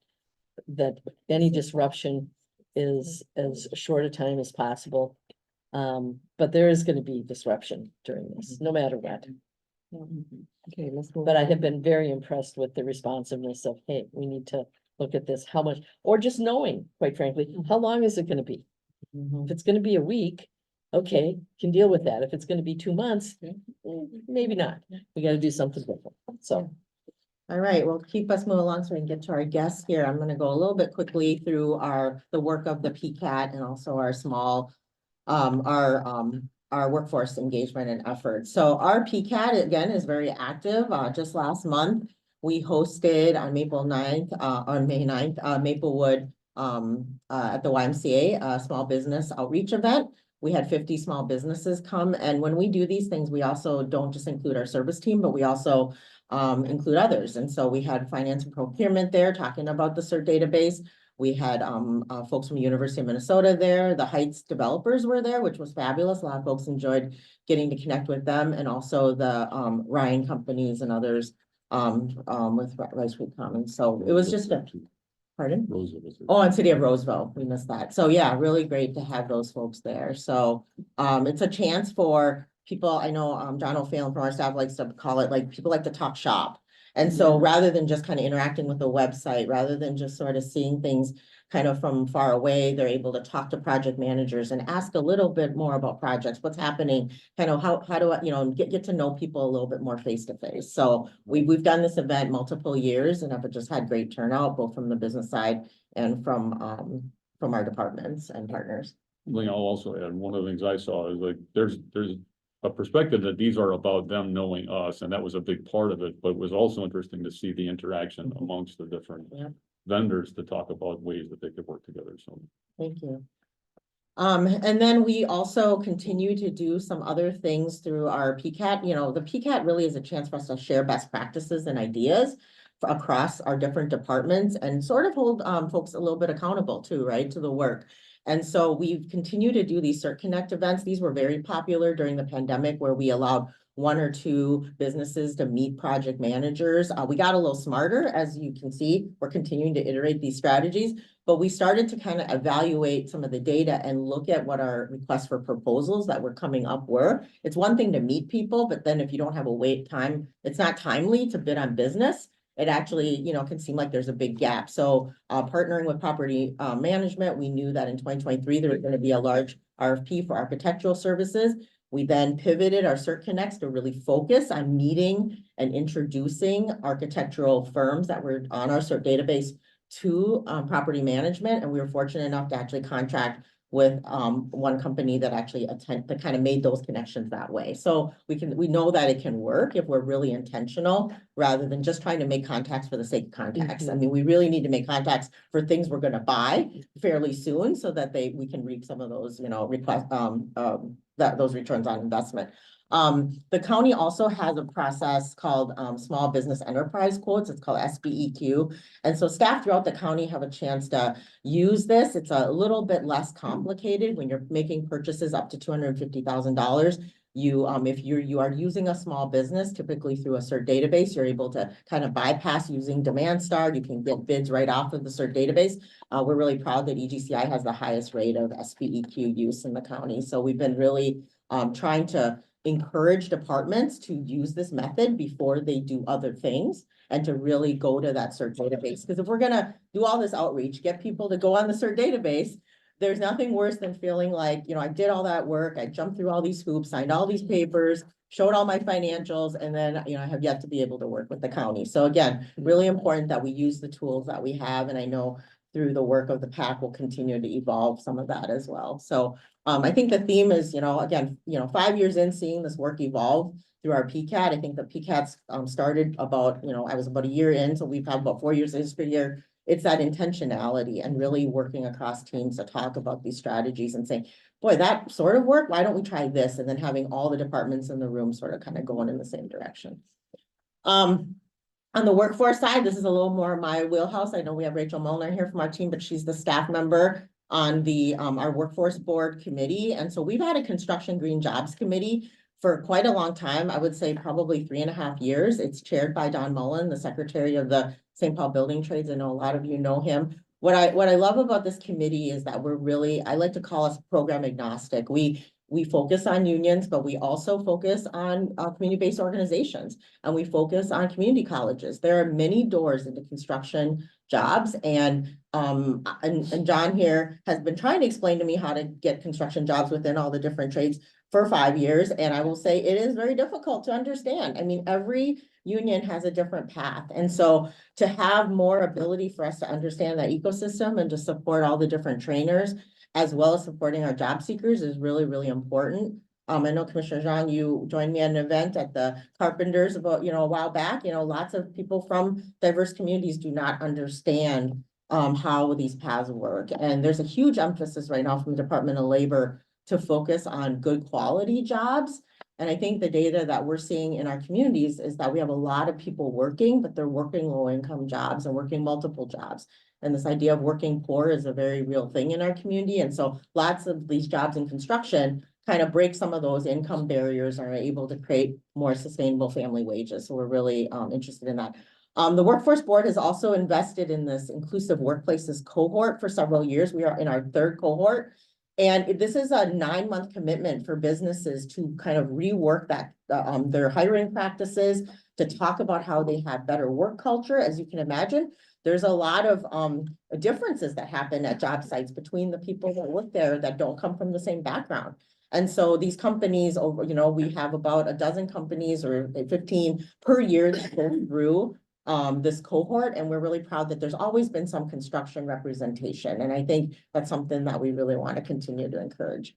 [SPEAKER 2] any disruption is as short a time as possible. But there is gonna be disruption during this, no matter what.
[SPEAKER 1] Okay, let's move.
[SPEAKER 2] But I
[SPEAKER 1] on.
[SPEAKER 2] have been very impressed with the responsiveness of, hey, we need to look at this, how much, or just knowing, quite frankly, how long is it gonna be? If it's gonna be a week, okay, can deal with that. If it's gonna be 2 months, maybe not. We gotta do something different, so.
[SPEAKER 5] all right, well, keep us moving along so we can get to our guests here. I'm gonna go a little bit quickly through the work of the PCAT and also our small, our workforce engagement and efforts. So our PCAT, again, is very active. Just last month, we hosted on May 9th, Maplewood, at the YMCA, a small business outreach event. We had 50 small businesses come, and when we do these things, we also don't just include our service team, but we also include others. And so we had finance and procurement there talking about the CERT database. We had folks from the University of Minnesota there. The Heights developers were there, which was fabulous. A lot of folks enjoyed getting to connect with them, and also the Ryan companies and others with Rice Creek Commons. So it was just a, pardon?
[SPEAKER 11] Roosevelt was there.
[SPEAKER 5] Oh, and City of Roseville, we missed that. So yeah, really great to have those folks there. So it's a chance for people, I know John O'Phelan from our staff likes to call it, like, people like to talk shop. And so rather than just kind of interacting with the website, rather than just sort of seeing things kind of from far away, they're able to talk to project managers and ask a little bit more about projects, what's happening, kind of how do I, get to know people a little bit more face to face. So we've done this event multiple years and have just had great turnout, both from the business side and from our departments and partners.
[SPEAKER 11] I'll also add, one of the things I saw is like, there's a perspective that these are about them knowing us, and that was a big part of it, but it was also interesting to see the interaction amongst the different vendors to talk about ways that they could work together, so.
[SPEAKER 5] Thank you. And then we also continue to do some other things through our PCAT. The PCAT really is a chance for us to share best practices and ideas across our different departments and sort of hold folks a little bit accountable too, right, to the work. And so we've continued to do these CERT Connect events. These were very popular during the pandemic, where we allowed 1 or 2 businesses to meet project managers. We got a little smarter, as you can see. We're continuing to iterate these strategies, but we started to kind of evaluate some of the data and look at what our requests for proposals that were coming up were. It's one thing to meet people, but then if you don't have a wait time, it's not timely to bid on business. It actually, can seem like there's a big gap. So partnering with property management, we knew that in 2023, there was going to be a large RFP for architectural services. We then pivoted our CERT Connects to really focus on meeting and introducing architectural firms that were on our CERT database to property management. And we were fortunate enough to actually contract with one company that actually that kind of made those connections that way. So we know that it can work if we're really intentional, rather than just trying to make contacts for the sake of contacts. I mean, we really need to make contacts for things we're going to buy fairly soon, so that we can reap some of those, those returns on investment. The county also has a process called Small Business Enterprise Quotes. It's called SBEQ. And so staff throughout the county have a chance to use this. It's a little bit less complicated when you're making purchases up to $250,000. If you are using a small business, typically through a CERT database, you're able to kind of bypass using Demand Star. You can get bids right off of the CERT database. We're really proud that EGCI has the highest rate of SBEQ use in the county. So we've been really trying to encourage departments to use this method before they do other things, and to really go to that CERT database. Because if we're gonna do all this outreach, get people to go on the CERT database, there's nothing worse than feeling like, I did all that work, I jumped through all these hoops, signed all these papers, showed all my financials, and then, I have yet to be able to work with the county. So again, really important that we use the tools that we have. And I know through the work of the PAC, we'll continue to evolve some of that as well. So I think the theme is, again, 5 years in, seeing this work evolve through our PCAT. I think the PCAT's started about, I was about a year in, so we've had about 4 years of history here. It's that intentionality and really working across teams to talk about these strategies and saying, boy, that sort of worked, why don't we try this? And then having all the departments in the room sort of kind of going in the same direction. On the workforce side, this is a little more my wheelhouse. I know we have Rachel Molnar here from our team, but she's the staff member on the our workforce board committee. And so we've had a construction green jobs committee for quite a long time. I would say probably 3.5 years. It's chaired by Don Mullen, the secretary of the St. Paul Building Trades. I know a lot of you know him. What I love about this committee is that I like to call us program agnostic. We focus on unions, but we also focus on community-based organizations, and we focus on community colleges. There are many doors into construction jobs, and John here has been trying to explain to me how to get construction jobs within all the different trades for 5 years. And I will say it is very difficult to understand. I mean, every union has a different path. And so to have more ability for us to understand that ecosystem and to support all the different trainers, as well as supporting our job seekers, is really, really important. I know Commissioner Zhang, you joined me at an event at the Carpenters about, a while back. Lots of people from diverse communities do not understand how these paths work. And there's a huge emphasis right now from the Department of Labor to focus on good quality jobs. And I think the data that we're seeing in our communities is that we have a lot of people working, but they're working low-income jobs and working multiple jobs. And this idea of working poor is a very real thing in our community. And so lots of these jobs in construction kind of break some of those income barriers and are able to create more sustainable family wages. So we're really interested in that. The Workforce Board has also invested in this inclusive workplaces cohort for several years. We are in our third cohort. And this is a 9-month commitment for businesses to kind of rework that, their hiring practices, to talk about how they have better work culture. As you can imagine, there's a lot of differences that happen at job sites between the people that work there that don't come from the same background. And so these companies, over, we have about a dozen companies or 15 per year that go through this cohort, and we're really proud that there's always been some construction representation. And I think that's something that we really want to continue to encourage.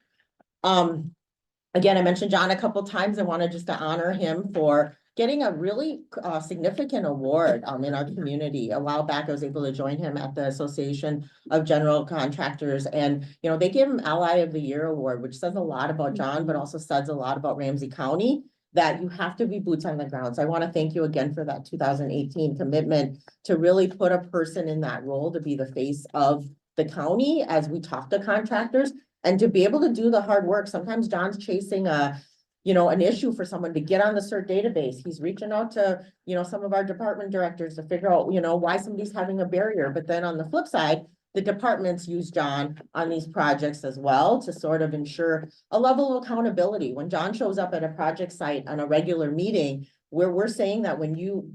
[SPEAKER 5] Again, I mentioned John a couple times. I wanted just to honor him for getting a really significant award in our community. A while back, I was able to join him at the Association of General Contractors, and they gave him Ally of the Year award, which says a lot about John, but also says a lot about Ramsey County, that you have to be boots on the ground. So I want to thank you again for that 2018 commitment to really put a person in that role to be the face of the county as we talk to contractors, and to be able to do the hard work. Sometimes John's chasing an issue for someone to get on the CERT database. He's reaching out to, some of our department directors to figure out, why somebody's having a barrier. But then on the flip side, the departments use John on these projects as well to sort of ensure a level of accountability. When John shows up at a project site on a regular meeting, where we're saying that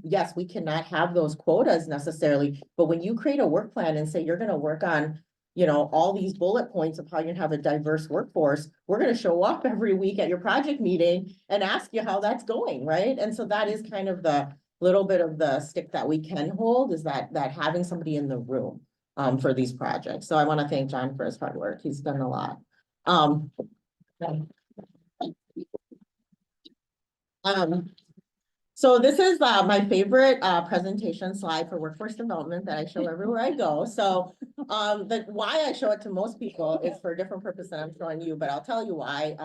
[SPEAKER 5] yes, we cannot have those quotas necessarily, but when you create a work plan and say you're going to work on all these bullet points of how you have a diverse workforce, we're going to show up every week at your project meeting and ask you how that's going, right? And so that is kind of the little bit of the stick that we can hold, is that having somebody in the room for these projects. So I want to thank John for his hard work. He's done a lot. So this is my favorite presentation slide for workforce development that I show everywhere I go. So why I show it to most people is for a different purpose than I'm showing you, but I'll tell you why.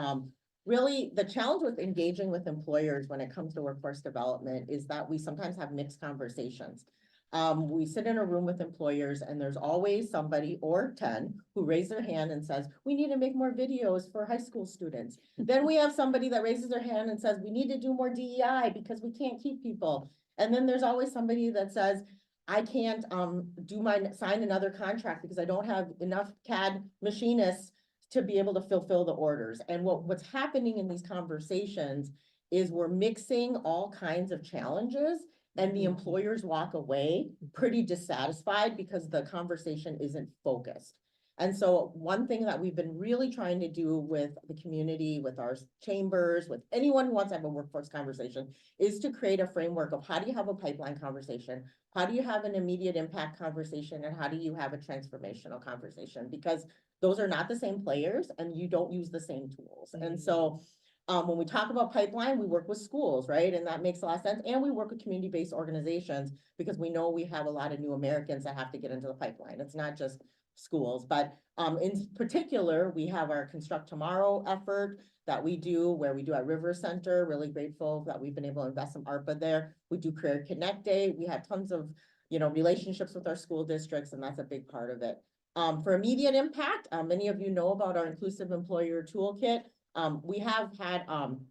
[SPEAKER 5] Really, the challenge with engaging with employers when it comes to workforce development is that we sometimes have mixed conversations. We sit in a room with employers, and there's always somebody or 10 who raise their hand and says, we need to make more videos for high school students. Then we have somebody that raises their hand and says, we need to do more DEI because we can't keep people. And then there's always somebody that says, I can't sign another contract because I don't have enough CAD machinists to be able to fulfill the orders. And what's happening in these conversations is we're mixing all kinds of challenges, and the employers walk away pretty dissatisfied because the conversation isn't focused. And so one thing that we've been really trying to do with the community, with our chambers, with anyone who wants to have a workforce conversation, is to create a framework of how do you have a pipeline conversation, how do you have an immediate impact conversation, and how do you have a transformational conversation? Because those are not the same players, and you don't use the same tools. And so when we talk about pipeline, we work with schools, right? And that makes a lot of sense. And we work with community-based organizations because we know we have a lot of new Americans that have to get into the pipeline. It's not just schools, but in particular, we have our Construct Tomorrow effort that we do, where we do at River Center. Really grateful that we've been able to invest some ARPA there. We do Career Connect Day. We have tons of, relationships with our school districts, and that's a big part of it. For immediate impact, many of you know about our Inclusive Employer Toolkit. We have had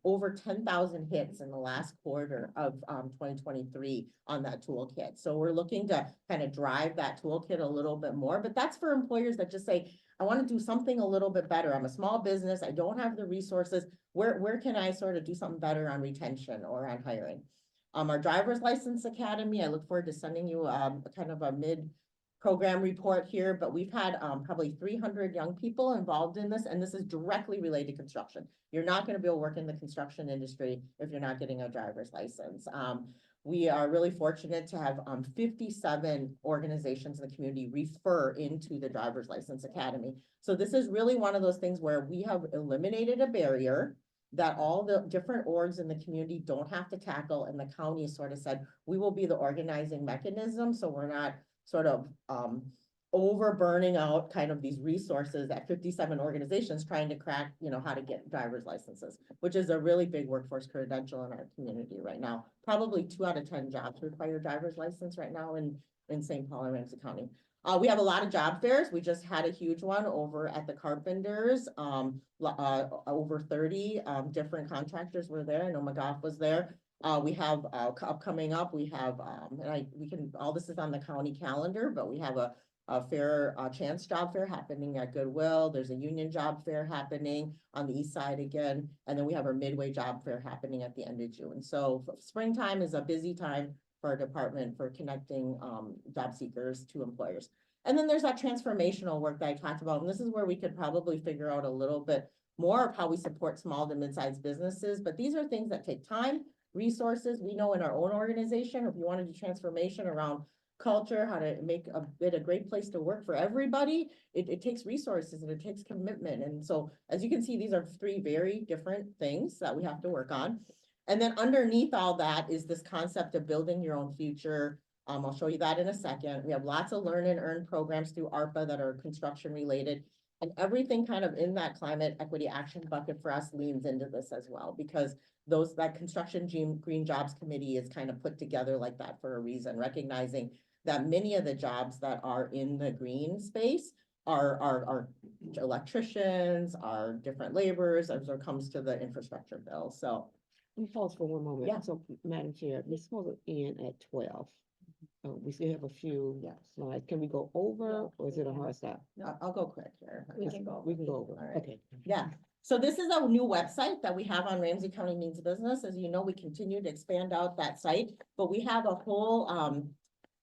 [SPEAKER 5] over 10,000 hits in the last quarter of 2023 on that toolkit. So we're looking to kind of drive that toolkit a little bit more, but that's for employers that just say, I want to do something a little bit better. I'm a small business. I don't have the resources. Where can I sort of do something better on retention or on hiring? Our Driver's License Academy, I look forward to sending you kind of a mid-program report here, but we've had probably 300 young people involved in this, and this is directly related to construction. You're not going to be able to work in the construction industry if you're not getting a driver's license. We are really fortunate to have 57 organizations in the community refer into the Driver's License Academy. So this is really one of those things where we have eliminated a barrier that all the different orgs in the community don't have to tackle, and the county sort of said, we will be the organizing mechanism, so we're not sort of over burning out kind of these resources at 57 organizations trying to crack, how to get driver's licenses, which is a really big workforce credential in our community right now. Probably 2 out of 10 jobs require driver's license right now in St. Paul and Ramsey County. We have a lot of job fairs. We just had a huge one over at the Carpenters. Over 30 different contractors were there. I know McGough was there. We have coming up, we have, all this is on the county calendar, but we have a fair chance job fair happening at Goodwill. There's a union job fair happening on the east side again. And then we have our midway job fair happening at the end of June. So springtime is a busy time for our department for connecting job seekers to employers. And then there's that transformational work that I talked about. And this is where we could probably figure out a little bit more of how we support small to mid-sized businesses. But these are things that take time, resources. We know in our own organization, if you want to do transformation around culture, how to make it a great place to work for everybody, it takes resources and it takes commitment. And so, as you can see, these are 3 very different things that we have to work on. And then underneath all that is this concept of building your own future. I'll show you that in a second. We have lots of learn and earn programs through ARPA that are construction related. And everything kind of in that climate equity action bucket for us leans into this as well, because that construction green jobs committee is kind of put together like that for a reason, recognizing that many of the jobs that are in the green space are electricians, are different laborers as it comes to the infrastructure bill. So
[SPEAKER 1] Let me pause for one moment.
[SPEAKER 5] Yeah.
[SPEAKER 1] So, Madam Chair, this supposed to end at 12. We still have a few slides. Can we go over or is it a hard stop?
[SPEAKER 5] I'll go quick here.
[SPEAKER 8] We can go.
[SPEAKER 1] We can go over.
[SPEAKER 5] All right.
[SPEAKER 1] Okay.
[SPEAKER 5] Yeah, so this is a new website that we have on Ramsey County Means Business. As you know, we continue to expand out that site, but we have a whole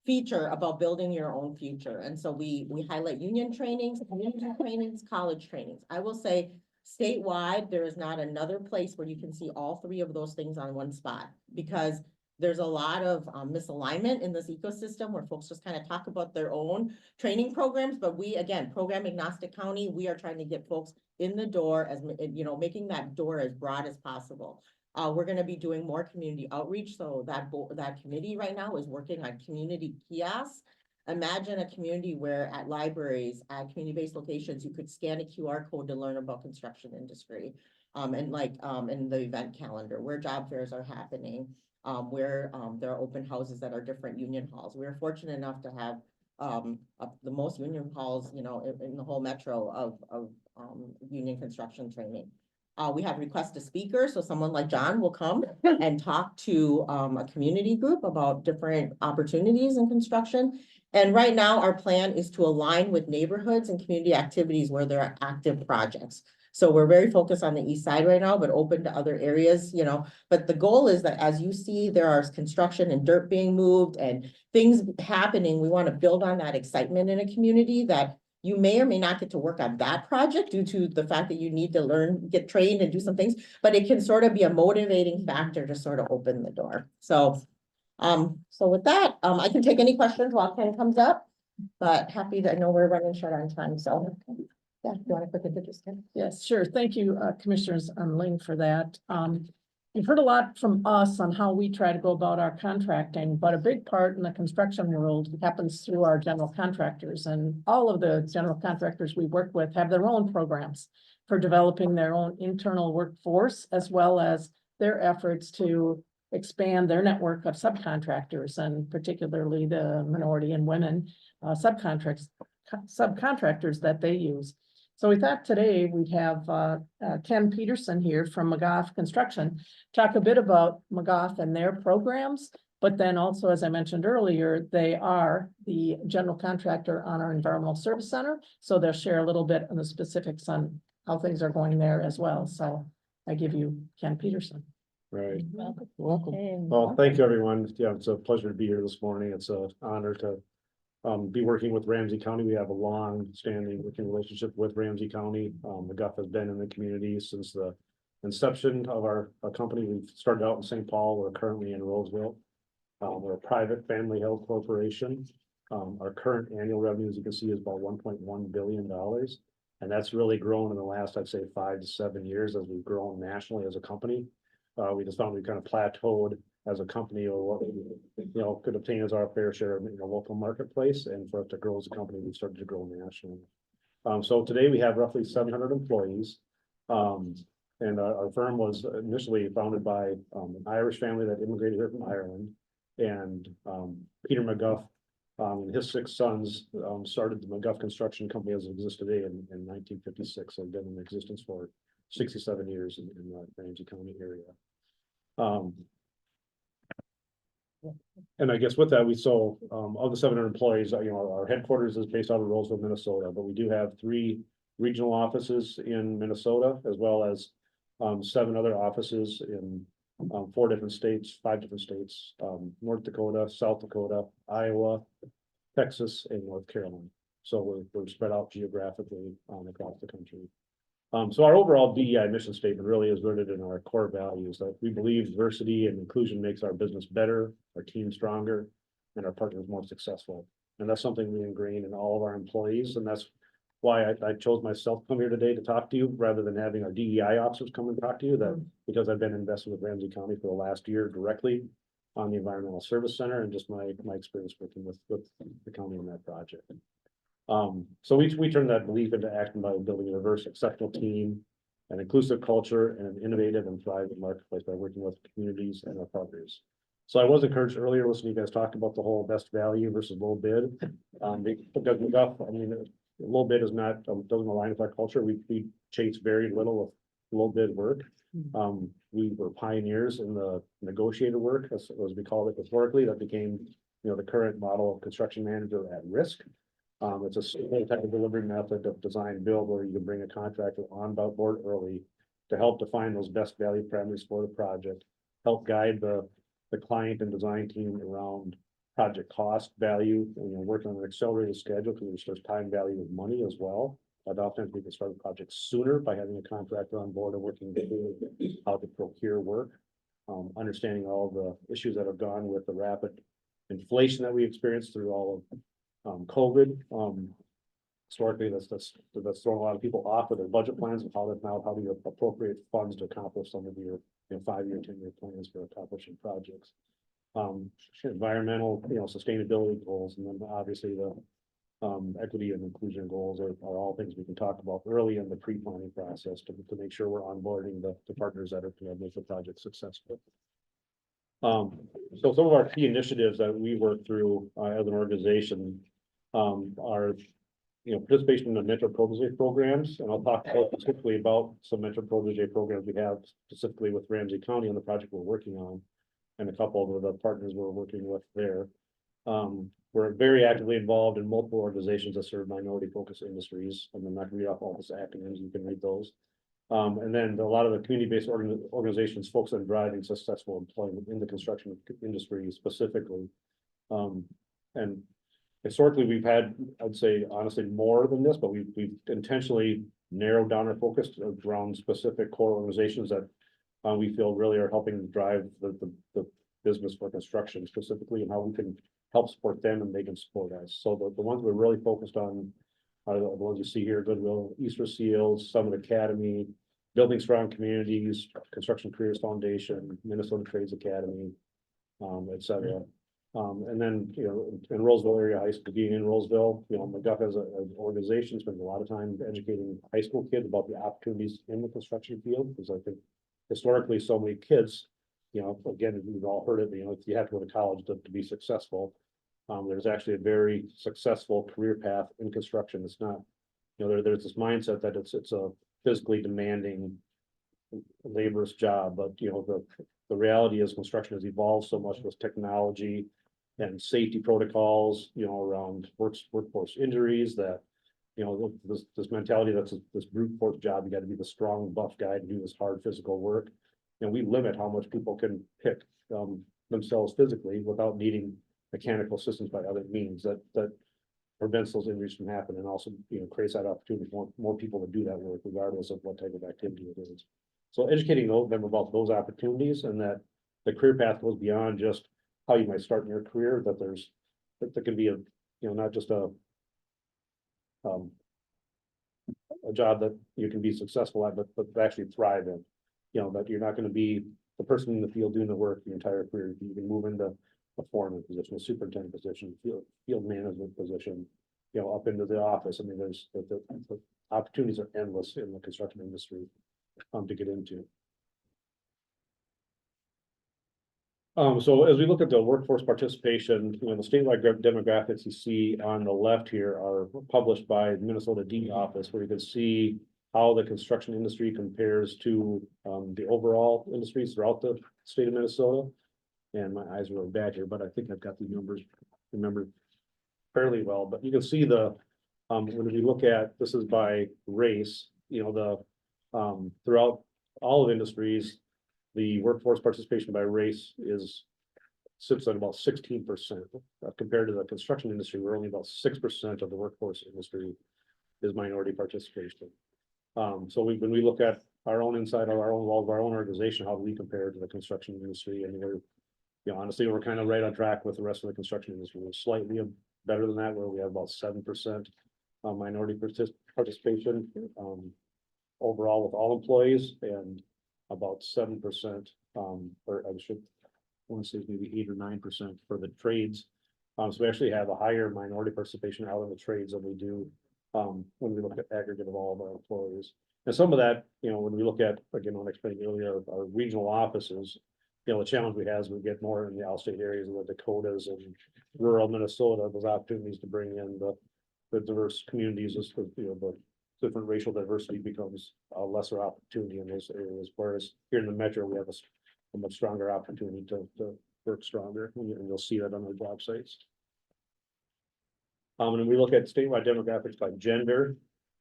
[SPEAKER 5] feature about building your own future. And so we highlight union trainings, community trainings, college trainings. I will say statewide, there is not another place where you can see all 3 of those things on one spot, because there's a lot of misalignment in this ecosystem where folks just kind of talk about their own training programs. But we, again, program agnostic county, we are trying to get folks in the door as, making that door as broad as possible. We're going to be doing more community outreach. So that committee right now is working on community kiosks. Imagine a community where at libraries, at community-based locations, you could scan a QR code to learn about construction industry. And in the event calendar, where job fairs are happening. Where there are open houses that are different union halls. We're fortunate enough to have the most union halls, in the whole metro of union construction training. We have request a speaker, so someone like John will come and talk to a community group about different opportunities in construction. And right now, our plan is to align with neighborhoods and community activities where there are active projects. So we're very focused on the east side right now, but open to other areas, but the goal is that as you see, there are construction and dirt being moved and things happening. We want to build on that excitement in a community that you may or may not get to work on that project due to the fact that you need to learn, get trained and do some things, but it can sort of be a motivating factor to sort of open the door. So with that, I can take any questions while Ken comes up, but I know we're running short on time, so. Yeah, you want to quick introduce Ken?
[SPEAKER 9] Yes, sure. Thank you, Commissioners Ling, for that. You've heard a lot from us on how we try to go about our contracting, but a big part in the construction world happens through our general contractors. And all of the general contractors we work with have their own programs for developing their own internal workforce, as well as their efforts to expand their network of subcontractors, and particularly the minority and women subcontractors that they use. So we thought today we'd have Ken Peterson here from McGough Construction talk a bit about McGough and their programs, but then also, as I mentioned earlier, they are the general contractor on our Environmental Service Center. So they'll share a little bit on the specifics on how things are going there as well. So I give you Ken Peterson.
[SPEAKER 13] Right.
[SPEAKER 1] Welcome.
[SPEAKER 13] Well, thank you, everyone. Yeah, it's a pleasure to be here this morning. It's an honor to be working with Ramsey County. We have a long-standing working relationship with Ramsey County. McGough has been in the community since the inception of our company. We've started out in St. Paul. We're currently in Roseville. We're a private family held corporation. Our current annual revenue, as you can see, is about $1.1 billion. And that's really grown in the last, I'd say, 5 to 7 years as we've grown nationally as a company. We just found we kind of plateaued as a company, or what we could obtain as our fair share in the local marketplace, and for it to grow as a company, we started to grow nationally. So today we have roughly 700 employees. And our firm was initially founded by an Irish family that immigrated here from Ireland. And Peter McGuff and his 6 sons started the McGuff Construction Company as it exists today in 1956. So been in existence for 67 years in the Ramsey County area. And I guess with that, of the 700 employees, our headquarters is based out of Roseville, Minnesota, but we do have 3 regional offices in Minnesota, as well as 7 other offices in 4 different states, 5 different states, North Dakota, South Dakota, Iowa, Texas, and North Carolina. So we're spread out geographically across the country. So our overall DEI mission statement really is rooted in our core values that we believe diversity and inclusion makes our business better, our team stronger, and our partners more successful. And that's something we ingrain in all of our employees. And that's why I chose myself to come here today to talk to you rather than having our DEI officers come and talk to you, because I've been invested with Ramsey County for the last year directly on the Environmental Service Center and just my experience working with the county on that project. So we turn that belief into action by building a diverse, exceptional team, an inclusive culture, and an innovative and thriving marketplace by working with communities and our partners. So I was encouraged earlier listening to you guys talk about the whole best value versus low bid. Because McGuff, I mean, low bid is not, doesn't align with our culture. We chase very little of low bid work. We were pioneers in the negotiated work, as we called it historically. That became, the current model of construction manager at risk. It's a simple type of delivery method of design build where you can bring a contractor on board early to help define those best value parameters for the project, help guide the client and design team around project cost value, and working on an accelerated schedule because there's time value of money as well. But often we can start a project sooner by having a contractor on board and working through how to procure work, understanding all the issues that have gone with the rapid inflation that we experienced through all of COVID. Historically, that's thrown a lot of people off of their budget plans and how do you appropriate funds to accomplish some of your 5-year, 10-year plans for accomplishing projects. Environmental, sustainability goals, and then obviously the equity and inclusion goals are all things we can talk about early in the pre-planning process to make sure we're onboarding the partners that are going to make the project successful. So some of our key initiatives that we work through as an organization are participation in the mentor protege programs, and I'll talk specifically about some mentor protege programs we have specifically with Ramsey County on the project we're working on, and a couple of the partners we're working with there. We're very actively involved in multiple organizations that serve minority focused industries. I'm not gonna read off all this acronyms, you can read those. And then a lot of the community-based organizations focus on driving successful employment in the construction industry specifically. And historically, we've had, I'd say honestly, more than this, but we've intentionally narrowed down our focus around specific core organizations that we feel really are helping drive the business for construction specifically, and how we can help support them and they can support us. So the ones we're really focused on are the ones you see here: Goodwill, Easter Seals, Summit Academy, Building Strong Communities, Construction Careers Foundation, Minnesota Trades Academy, et cetera. And then, in Roseville area high school, being in Roseville, McGuff as an organization spends a lot of time educating high school kids about the opportunities in the construction field, because I think historically so many kids, again, we've all heard it, you have to go to college to be successful. There's actually a very successful career path in construction. It's not, there's this mindset that it's a physically demanding, laborious job, but the reality is construction has evolved so much with technology and safety protocols, around workforce injuries, that this mentality that's this brute force job. You got to be the strong, buff guy to do this hard physical work. We limit how much people can pick themselves physically without needing mechanical assistance by other means that prevents those injuries from happening, and also creates that opportunity for more people to do that work regardless of what type of activity it is. So educating them about those opportunities, and that the career path goes beyond just how you might start in your career, that there can be not just a job that you can be successful at, but actually thrive in. That you're not going to be the person in the field doing the work your entire career. You can move into a foreman position, a superintendent position, field management position, you know, up into the office. I mean, there's, the opportunities are endless in the construction industry, to get into. So as we look at the workforce participation, you know, the statewide demographics you see on the left here are published by the Minnesota Dean Office, where you can see how the construction industry compares to the overall industries throughout the state of Minnesota. And my eyes are really bad here, but I think I've got the numbers remembered fairly well. But you can see the when we look at, this is by race, you know, the throughout all of industries, the workforce participation by race sits at about 16%. Compared to the construction industry, we're only about 6% of the workforce industry is minority participation. So when we look at our own inside of our own walls of our own organization, how do we compare to the construction industry? And we're, you know, honestly, we're kind of right on track with the rest of the construction industry. We're slightly better than that, where we have about 7% minority participation overall with all employees, and about 7%, or I should want to say maybe 8 or 9% for the trades. So we actually have a higher minority participation out in the trades than we do when we look at aggregate of all of our employees. And some of that, you know, when we look at, again, when I explained earlier, our regional offices, you know, the challenge we have is we get more in the outstate areas of the Dakotas and rural Minnesota, those opportunities to bring in the diverse communities, as you know, the different racial diversity becomes a lesser opportunity in those areas. Whereas here in the metro, we have a much stronger opportunity to work stronger, and you'll see that on our job sites. And when we look at statewide demographics by gender,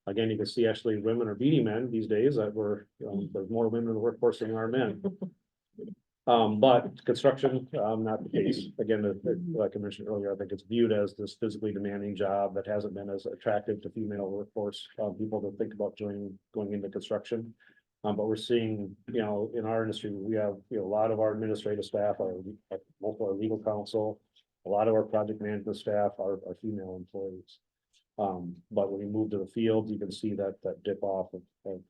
[SPEAKER 13] again, you can see actually women are beating men these days. That there's more women in the workforce than there are men. But construction, not the case. Again, like I mentioned earlier, I think it's viewed as this physically demanding job that hasn't been as attractive to female workforce people to think about going into construction. But we're seeing, you know, in our industry, we have, you know, a lot of our administrative staff, most of our legal counsel, a lot of our project management staff are female employees. But when you move to the field, you can see that dip off of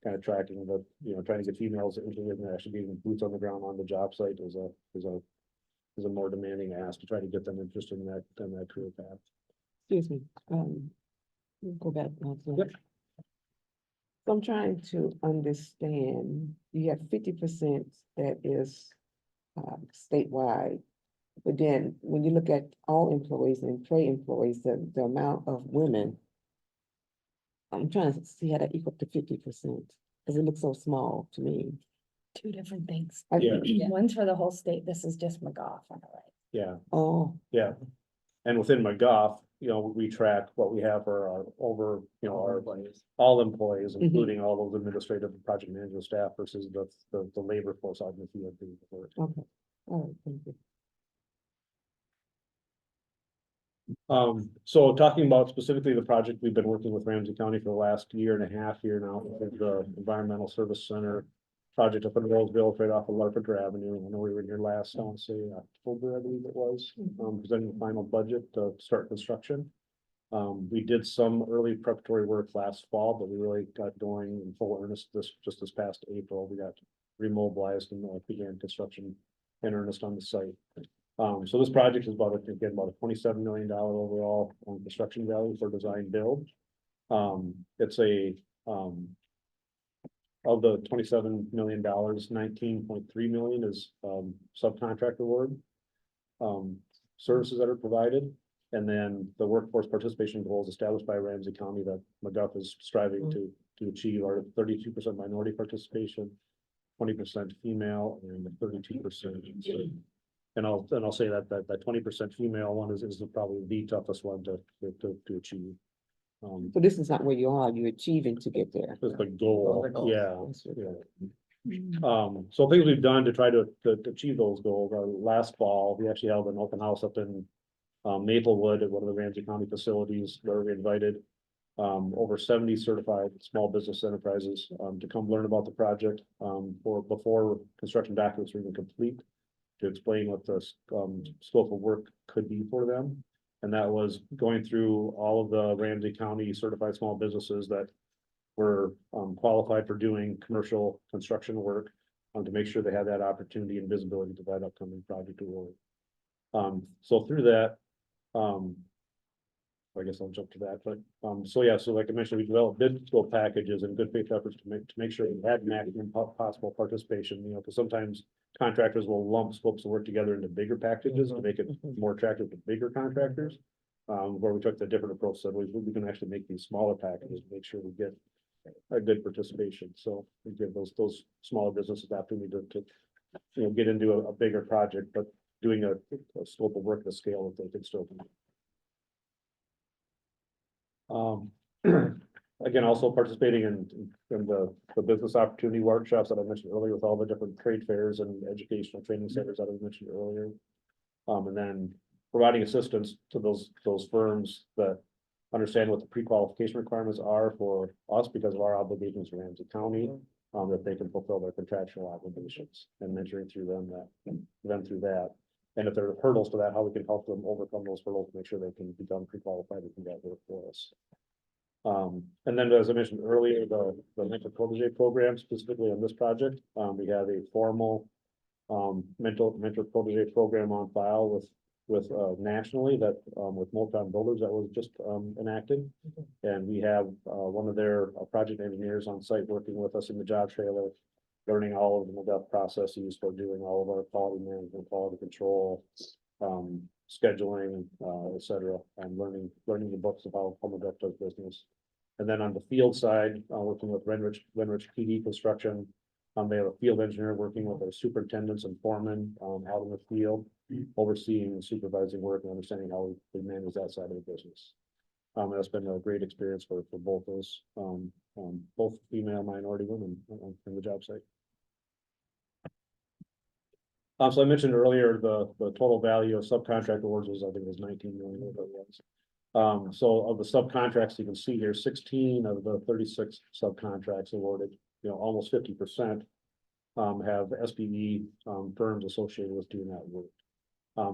[SPEAKER 13] kind of tracking the, you know, trying to get females interested in actually getting boots on the ground on the job site is a more demanding ask to try to get them interested in that career path.
[SPEAKER 1] Excuse me, go back.
[SPEAKER 13] Yep.
[SPEAKER 1] So I'm trying to understand, you have 50% that is statewide. But then when you look at all employees and trade employees, the amount of women, I'm trying to see how that equal to 50%, because it looks so small to me.
[SPEAKER 14] Two different things.
[SPEAKER 13] Yeah.
[SPEAKER 14] One's for the whole state. This is just McGough on the right.
[SPEAKER 13] Yeah,
[SPEAKER 1] Oh,
[SPEAKER 13] yeah. And within McGough, you know, we track what we have for our all employees, including all those administrative and project management staff versus the labor force out in the field.
[SPEAKER 1] okay, all right, thank you.
[SPEAKER 13] So talking about specifically the project, we've been working with Ramsey County for the last year and a half here now, with the Environmental Service Center project up in Roseville, right off of Larpenteur Avenue. I know we were in here last, I want to say October, I believe it was, presenting the final budget to start construction. We did some early preparatory work last fall, but we really got going in full earnest just this past April. We got remobilized and began construction in earnest on the site. So this project is about a $27 million overall construction value for design build. It's of the $27 million, 19.3 million is subcontract award services that are provided. And then the workforce participation goals established by Ramsey County that McGough is striving to achieve are 32% minority participation, 20% female, and 32%. And I'll say that 20% female one is probably the toughest one to achieve.
[SPEAKER 1] So this is not where you are, you're achieving to get there.
[SPEAKER 13] That's the goal, yeah.
[SPEAKER 1] That's what-
[SPEAKER 13] Yeah. So things we've done to try to achieve those goals, last fall, we actually held an open house up in Maplewood at one of the Ramsey County facilities, where we invited over 70 certified small business enterprises to come learn about the project before construction documents were even complete, to explain what the scope of work could be for them. And that was going through all of the Ramsey County certified small businesses that were qualified for doing commercial construction work, to make sure they have that opportunity and visibility to that upcoming project award. So through that, I guess I'll jump to that, but, so yeah, so like I mentioned, we developed bid scope packages and good faith efforts to make sure we had maximum possible participation, you know, because sometimes contractors will lump scopes of work together into bigger packages to make it more attractive to bigger contractors. Where we took the different approach, so we can actually make these smaller packages, to make sure we get a good participation, so we give those smaller businesses the opportunity to you know, get into a bigger project, but doing a scope of work at a scale that they can still do. Again, also participating in the business opportunity workshops that I mentioned earlier with all the different trade fairs and educational training centers that I mentioned earlier. And then providing assistance to those firms that understand what the pre-qualification requirements are for us because of our obligations to Ramsey County, that they can fulfill their contractual obligations and mentoring through them through that. And if there are hurdles to that, how we can help them overcome those hurdles to make sure they can become pre-qualified and can get work for us. And then, as I mentioned earlier, the mentor protege program, specifically on this project, we have a formal mentor protege program on file with nationally that with Multon Builders that was just enacted. And we have one of their project engineers on site working with us in the job trailer, learning all of the McGuff processes for doing all of our quality management, quality control, scheduling, et cetera, and learning the books of how McGuff does business. And then on the field side, working with Renrich PD Construction, they have a field engineer working with our superintendents and foremen out in the field, overseeing and supervising work and understanding how we manage that side of the business. That's been a great experience for both those, both female minority women in the job site. So I mentioned earlier, the total value of subcontract awards was, I think it was 19 million. Whatever it was. So of the subcontracts, you can see here, 16 of the 36 subcontracts awarded, you know, almost 50% have SPE firms associated with doing that work.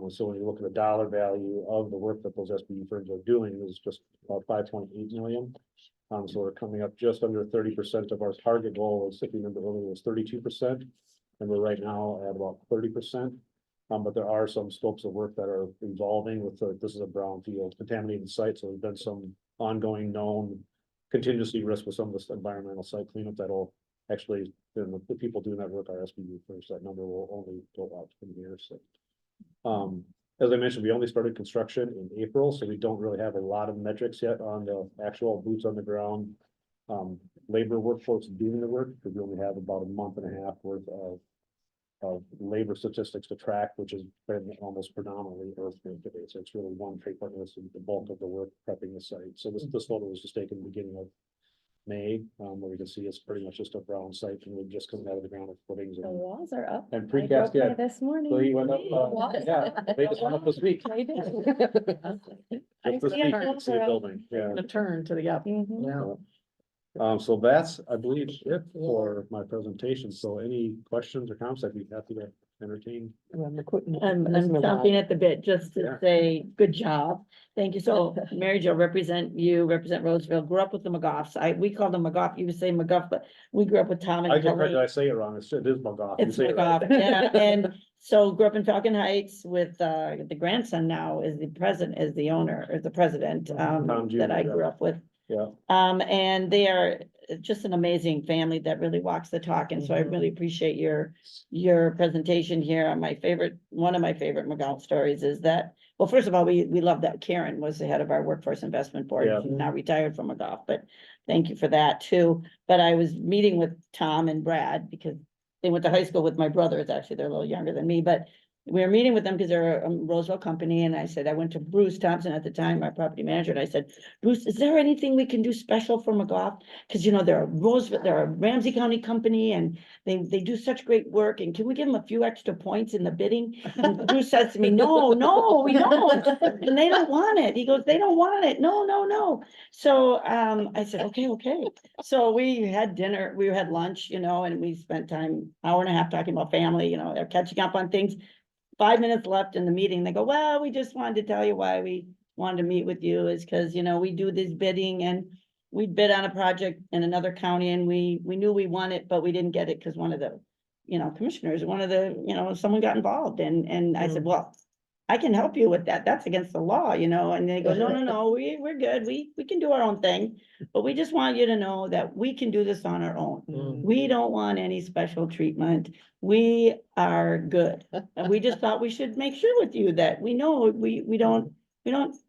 [SPEAKER 13] So when you look at the dollar value of the work that those SPE firms are doing is just about 5.8 million. So we're coming up just under 30% of our target goal. As Sippy remember earlier was 32%, and we're right now at about 30%. But there are some scopes of work that are evolving with this is a brownfield contaminated site, so there's been some ongoing known contingency risk with some of this environmental site cleanup that'll actually, the people doing that work are SPU first. That number will only go out from here. So, as I mentioned, we only started construction in April, so we don't really have a lot of metrics yet on the actual boots on the ground labor workforce doing the work, because we only have about a month and a half worth of labor statistics to track, which has been almost predominantly earthquake today. So it's really one trade partner that's the bulk of the work prepping the site. So this photo was just taken beginning of May, where you can see it's pretty much just a brown site and we're just coming out of the ground with footings
[SPEAKER 14] The
[SPEAKER 13] and
[SPEAKER 14] walls are up.
[SPEAKER 13] and
[SPEAKER 14] I drove
[SPEAKER 13] precast.
[SPEAKER 14] by
[SPEAKER 13] Yeah,
[SPEAKER 14] this morning.
[SPEAKER 13] so he went up. Yeah, they just went up this week.
[SPEAKER 14] They did.
[SPEAKER 13] Just this
[SPEAKER 14] see
[SPEAKER 13] week,
[SPEAKER 14] it
[SPEAKER 13] to see the
[SPEAKER 14] also.
[SPEAKER 13] building. Yeah.
[SPEAKER 9] A turn to the up.
[SPEAKER 14] Mhm.
[SPEAKER 13] So that's, I believe, it for my presentation. So any questions or comments, I'd be happy to entertain.
[SPEAKER 10] I'm chomping at the bit just to
[SPEAKER 13] Yeah.
[SPEAKER 10] say, good job. Thank you. So Mary Jo, represent Roseville, grew up with the McGoffs. We call them McGoff, you would say McGuff, but we grew up with Tom
[SPEAKER 13] I
[SPEAKER 10] and
[SPEAKER 13] get credit,
[SPEAKER 10] Colleen.
[SPEAKER 13] I say it wrong. It is McGoff. You
[SPEAKER 10] It's
[SPEAKER 13] say it right.
[SPEAKER 10] McGoff, yeah, and so grew up in Falcon Heights with, the grandson now is the owner, or the president,
[SPEAKER 13] Tom Jr.,
[SPEAKER 10] that I
[SPEAKER 13] yeah.
[SPEAKER 10] grew up with.
[SPEAKER 13] Yeah.
[SPEAKER 10] And they are just an amazing family that really walks the talk, and so I really appreciate your presentation here. One of my favorite McGowan stories is that, well, first of all, we love that Karen was the head of our workforce investment board.
[SPEAKER 13] Yeah.
[SPEAKER 10] She's now retired from McGowan, but thank you for that too. But I was meeting with Tom and Brad because they went to high school with my brothers. Actually, they're a little younger than me, but we were meeting with them because they're a Roseville company, and I said, I went to Bruce Thompson at the time, my property manager, and I said, Bruce, is there anything we can do special for McGough? Because, you know, they're a Ramsey County company, and they do such great work, and can we give them a few extra points in the bidding? And Bruce says to me, no, we don't, and they don't want it. He goes, they don't want it, no. So, I said, okay. So we had dinner, we had lunch, you know, and we spent time, hour and a half talking about family, you know, they're catching up on things. 5 minutes left in the meeting, they go, well, we just wanted to tell you why we wanted to meet with you is because, you know, we do this bidding and we bid on a project in another county and we knew we won it, but we didn't get it because one of the commissioners, someone got involved and I said, well, I can help you with that. That's against the law, and they go, no, we're good. We can do our own thing. But we just want you to know that we can do this on our own. We don't want any special treatment. We are good. And we just thought we should make sure with you that we know we don't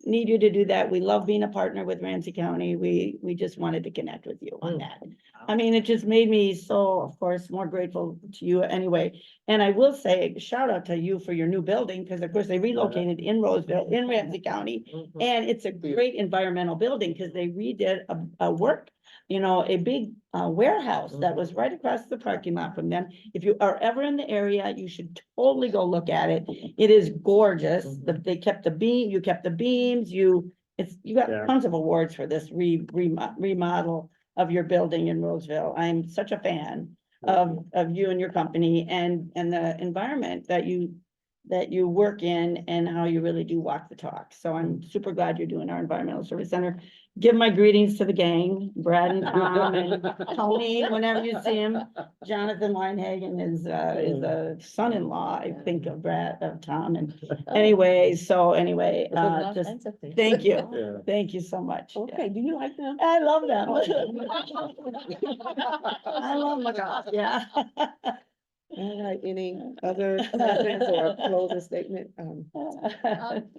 [SPEAKER 10] need you to do that. We love being a partner with Ramsey County. We just wanted to connect with you on that. I mean, it just made me so, of course, more grateful to you anyway. And I will say, shout out to you for your new building, because of course they relocated in Roseville, in Ramsey County. And it's a great environmental building because they redid a big warehouse that was right across the parking lot from them. If you are ever in the area, you should totally go look at it. It is gorgeous. They kept the beams, you got
[SPEAKER 13] Yeah.
[SPEAKER 10] tons of awards for this remodel of your building in Roseville. I'm such a fan of you and your company and the environment that you work in and how you really do walk the talk. So I'm super glad you're doing our Environmental Service Center. Give my greetings to the gang, Brad and Tom and Tony, whenever you see him. Jonathan Weinhagen is a son-in-law, I think, of Tom. And anyway, just thank you.
[SPEAKER 13] Yeah.
[SPEAKER 10] Thank you so much.
[SPEAKER 1] Okay, do you like them?
[SPEAKER 10] I love them. I love McGough, yeah.
[SPEAKER 1] All right, any other comments or a closing statement?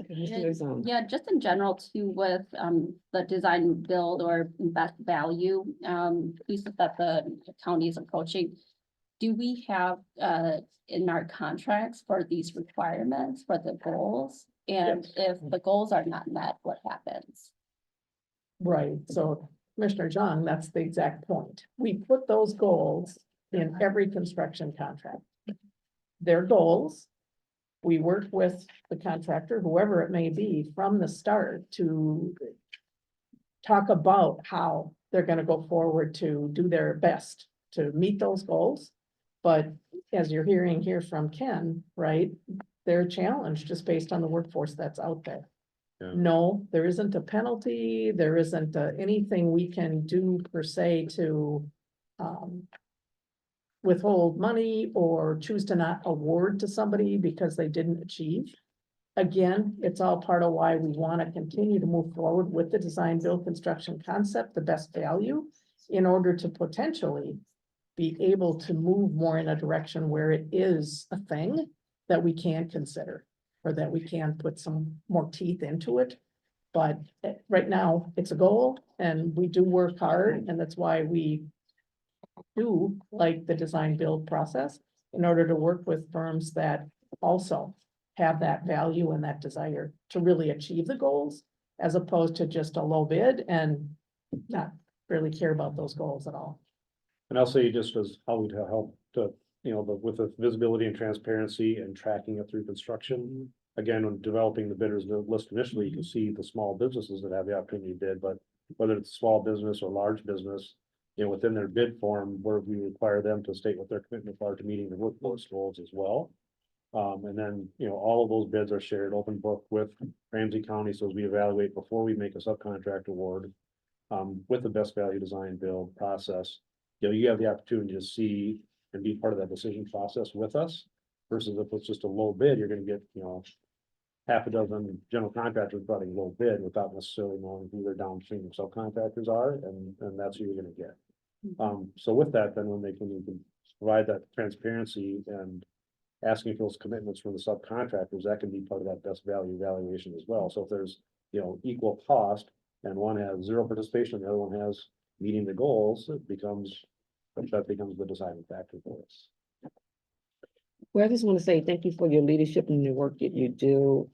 [SPEAKER 1] Commissioner Zone.
[SPEAKER 15] Yeah, just in general too, with the design build or best value pieces that the county is approaching. Do we have in our contracts for these requirements for the goals? And if the goals are not met, what happens?
[SPEAKER 9] Right, so Commissioner Jung, that's the exact point. We put those goals in every construction contract. Their goals, we work with the contractor, whoever it may be, from the start to talk about how they're gonna go forward to do their best to meet those goals. But as you're hearing here from Ken, right, they're challenged just based on the workforce that's out there.
[SPEAKER 13] Yeah.
[SPEAKER 9] No, there isn't a penalty, there isn't anything we can do per se to withhold money or choose to not award to somebody because they didn't achieve. Again, it's all part of why we want to continue to move forward with the design build construction concept, the best value, in order to potentially be able to move more in a direction where it is a thing that we can consider, or that we can put some more teeth into it. But right now, it's a goal and we do work hard, and that's why we do like the design build process in order to work with firms that also have that value and that desire to really achieve the goals, as opposed to just a low bid and not really care about those goals at all.
[SPEAKER 13] And I'll say just as how we help to, with the visibility and transparency and tracking it through construction. Again, when developing the bidders list initially, you can see the small businesses that have the opportunity to bid, but whether it's small business or large business, within their bid form, where we require them to state what their commitments are to meeting the workforce goals as well. And then, all of those bids are shared open book with Ramsey County, so as we evaluate before we make a subcontract award, with the best value design build process, you have the opportunity to see and be part of that decision process with us, versus if it's just a low bid, you're gonna get, half a dozen general contractors running low bid without necessarily knowing who their downstream subcontractors are, and that's who you're gonna get. So with that, then when you can provide that transparency and asking for those commitments from the subcontractors, that can be part of that best value evaluation as well. So if there's, equal cost and one has zero participation and the other one has meeting the goals, that becomes the deciding factor for us.
[SPEAKER 1] Well, I just want to say thank you for your leadership and the work that you do.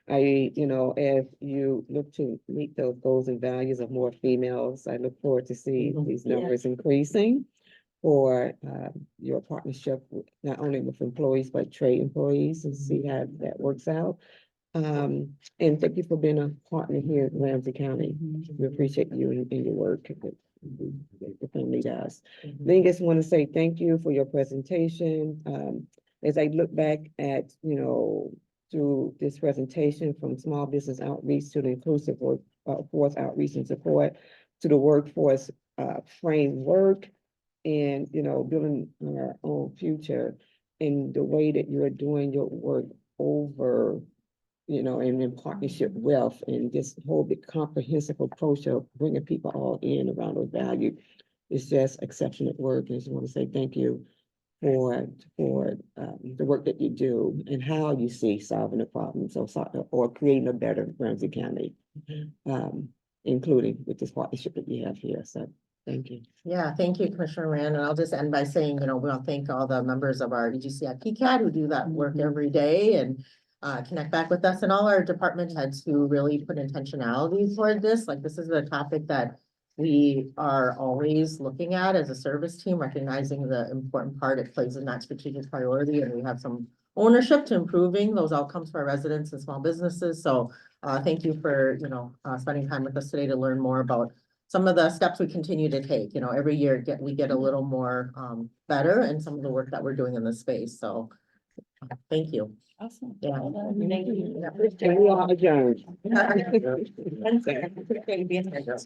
[SPEAKER 1] As you look to meet those goals and values of more females, I look forward to see these numbers increasing for your partnership, not only with employees, but trade employees, and see how that works out. And thank you for being a partner here at Ramsey County. We appreciate you and your work. The family does. Then I just want to say thank you for your presentation. As I look back at, through this presentation, from small business outreach to the inclusive workforce outreach and support to the workforce framework, and, building our own future in the way that you're doing your work over, and in partnership with, and just whole big comprehensive approach of bringing people all in around those values. It's just exceptional work. And I just want to say thank you for the work that you do and how you see solving the problems or creating a better Ramsey County, including with this partnership that you have here. So thank you.
[SPEAKER 5] Yeah, thank you, Commissioner Rand, and I'll just end by saying, we want to thank all the members of our EGCI PCAD who do that work every day and connect back with us, and all our department heads who really put intentionality toward this. Like, this is a topic that we are always looking at as a service team, recognizing the important part it plays in that strategic priority, and we have some ownership to improving those outcomes for our residents and small businesses. So thank you for, spending time with us today to learn more about some of the steps we continue to take. Every year we get a little more better in some of the work that we're doing in this space. So thank you.
[SPEAKER 10] Awesome.
[SPEAKER 5] Yeah.
[SPEAKER 10] Thank you.
[SPEAKER 1] And we are adjourned.
[SPEAKER 5] Thanks.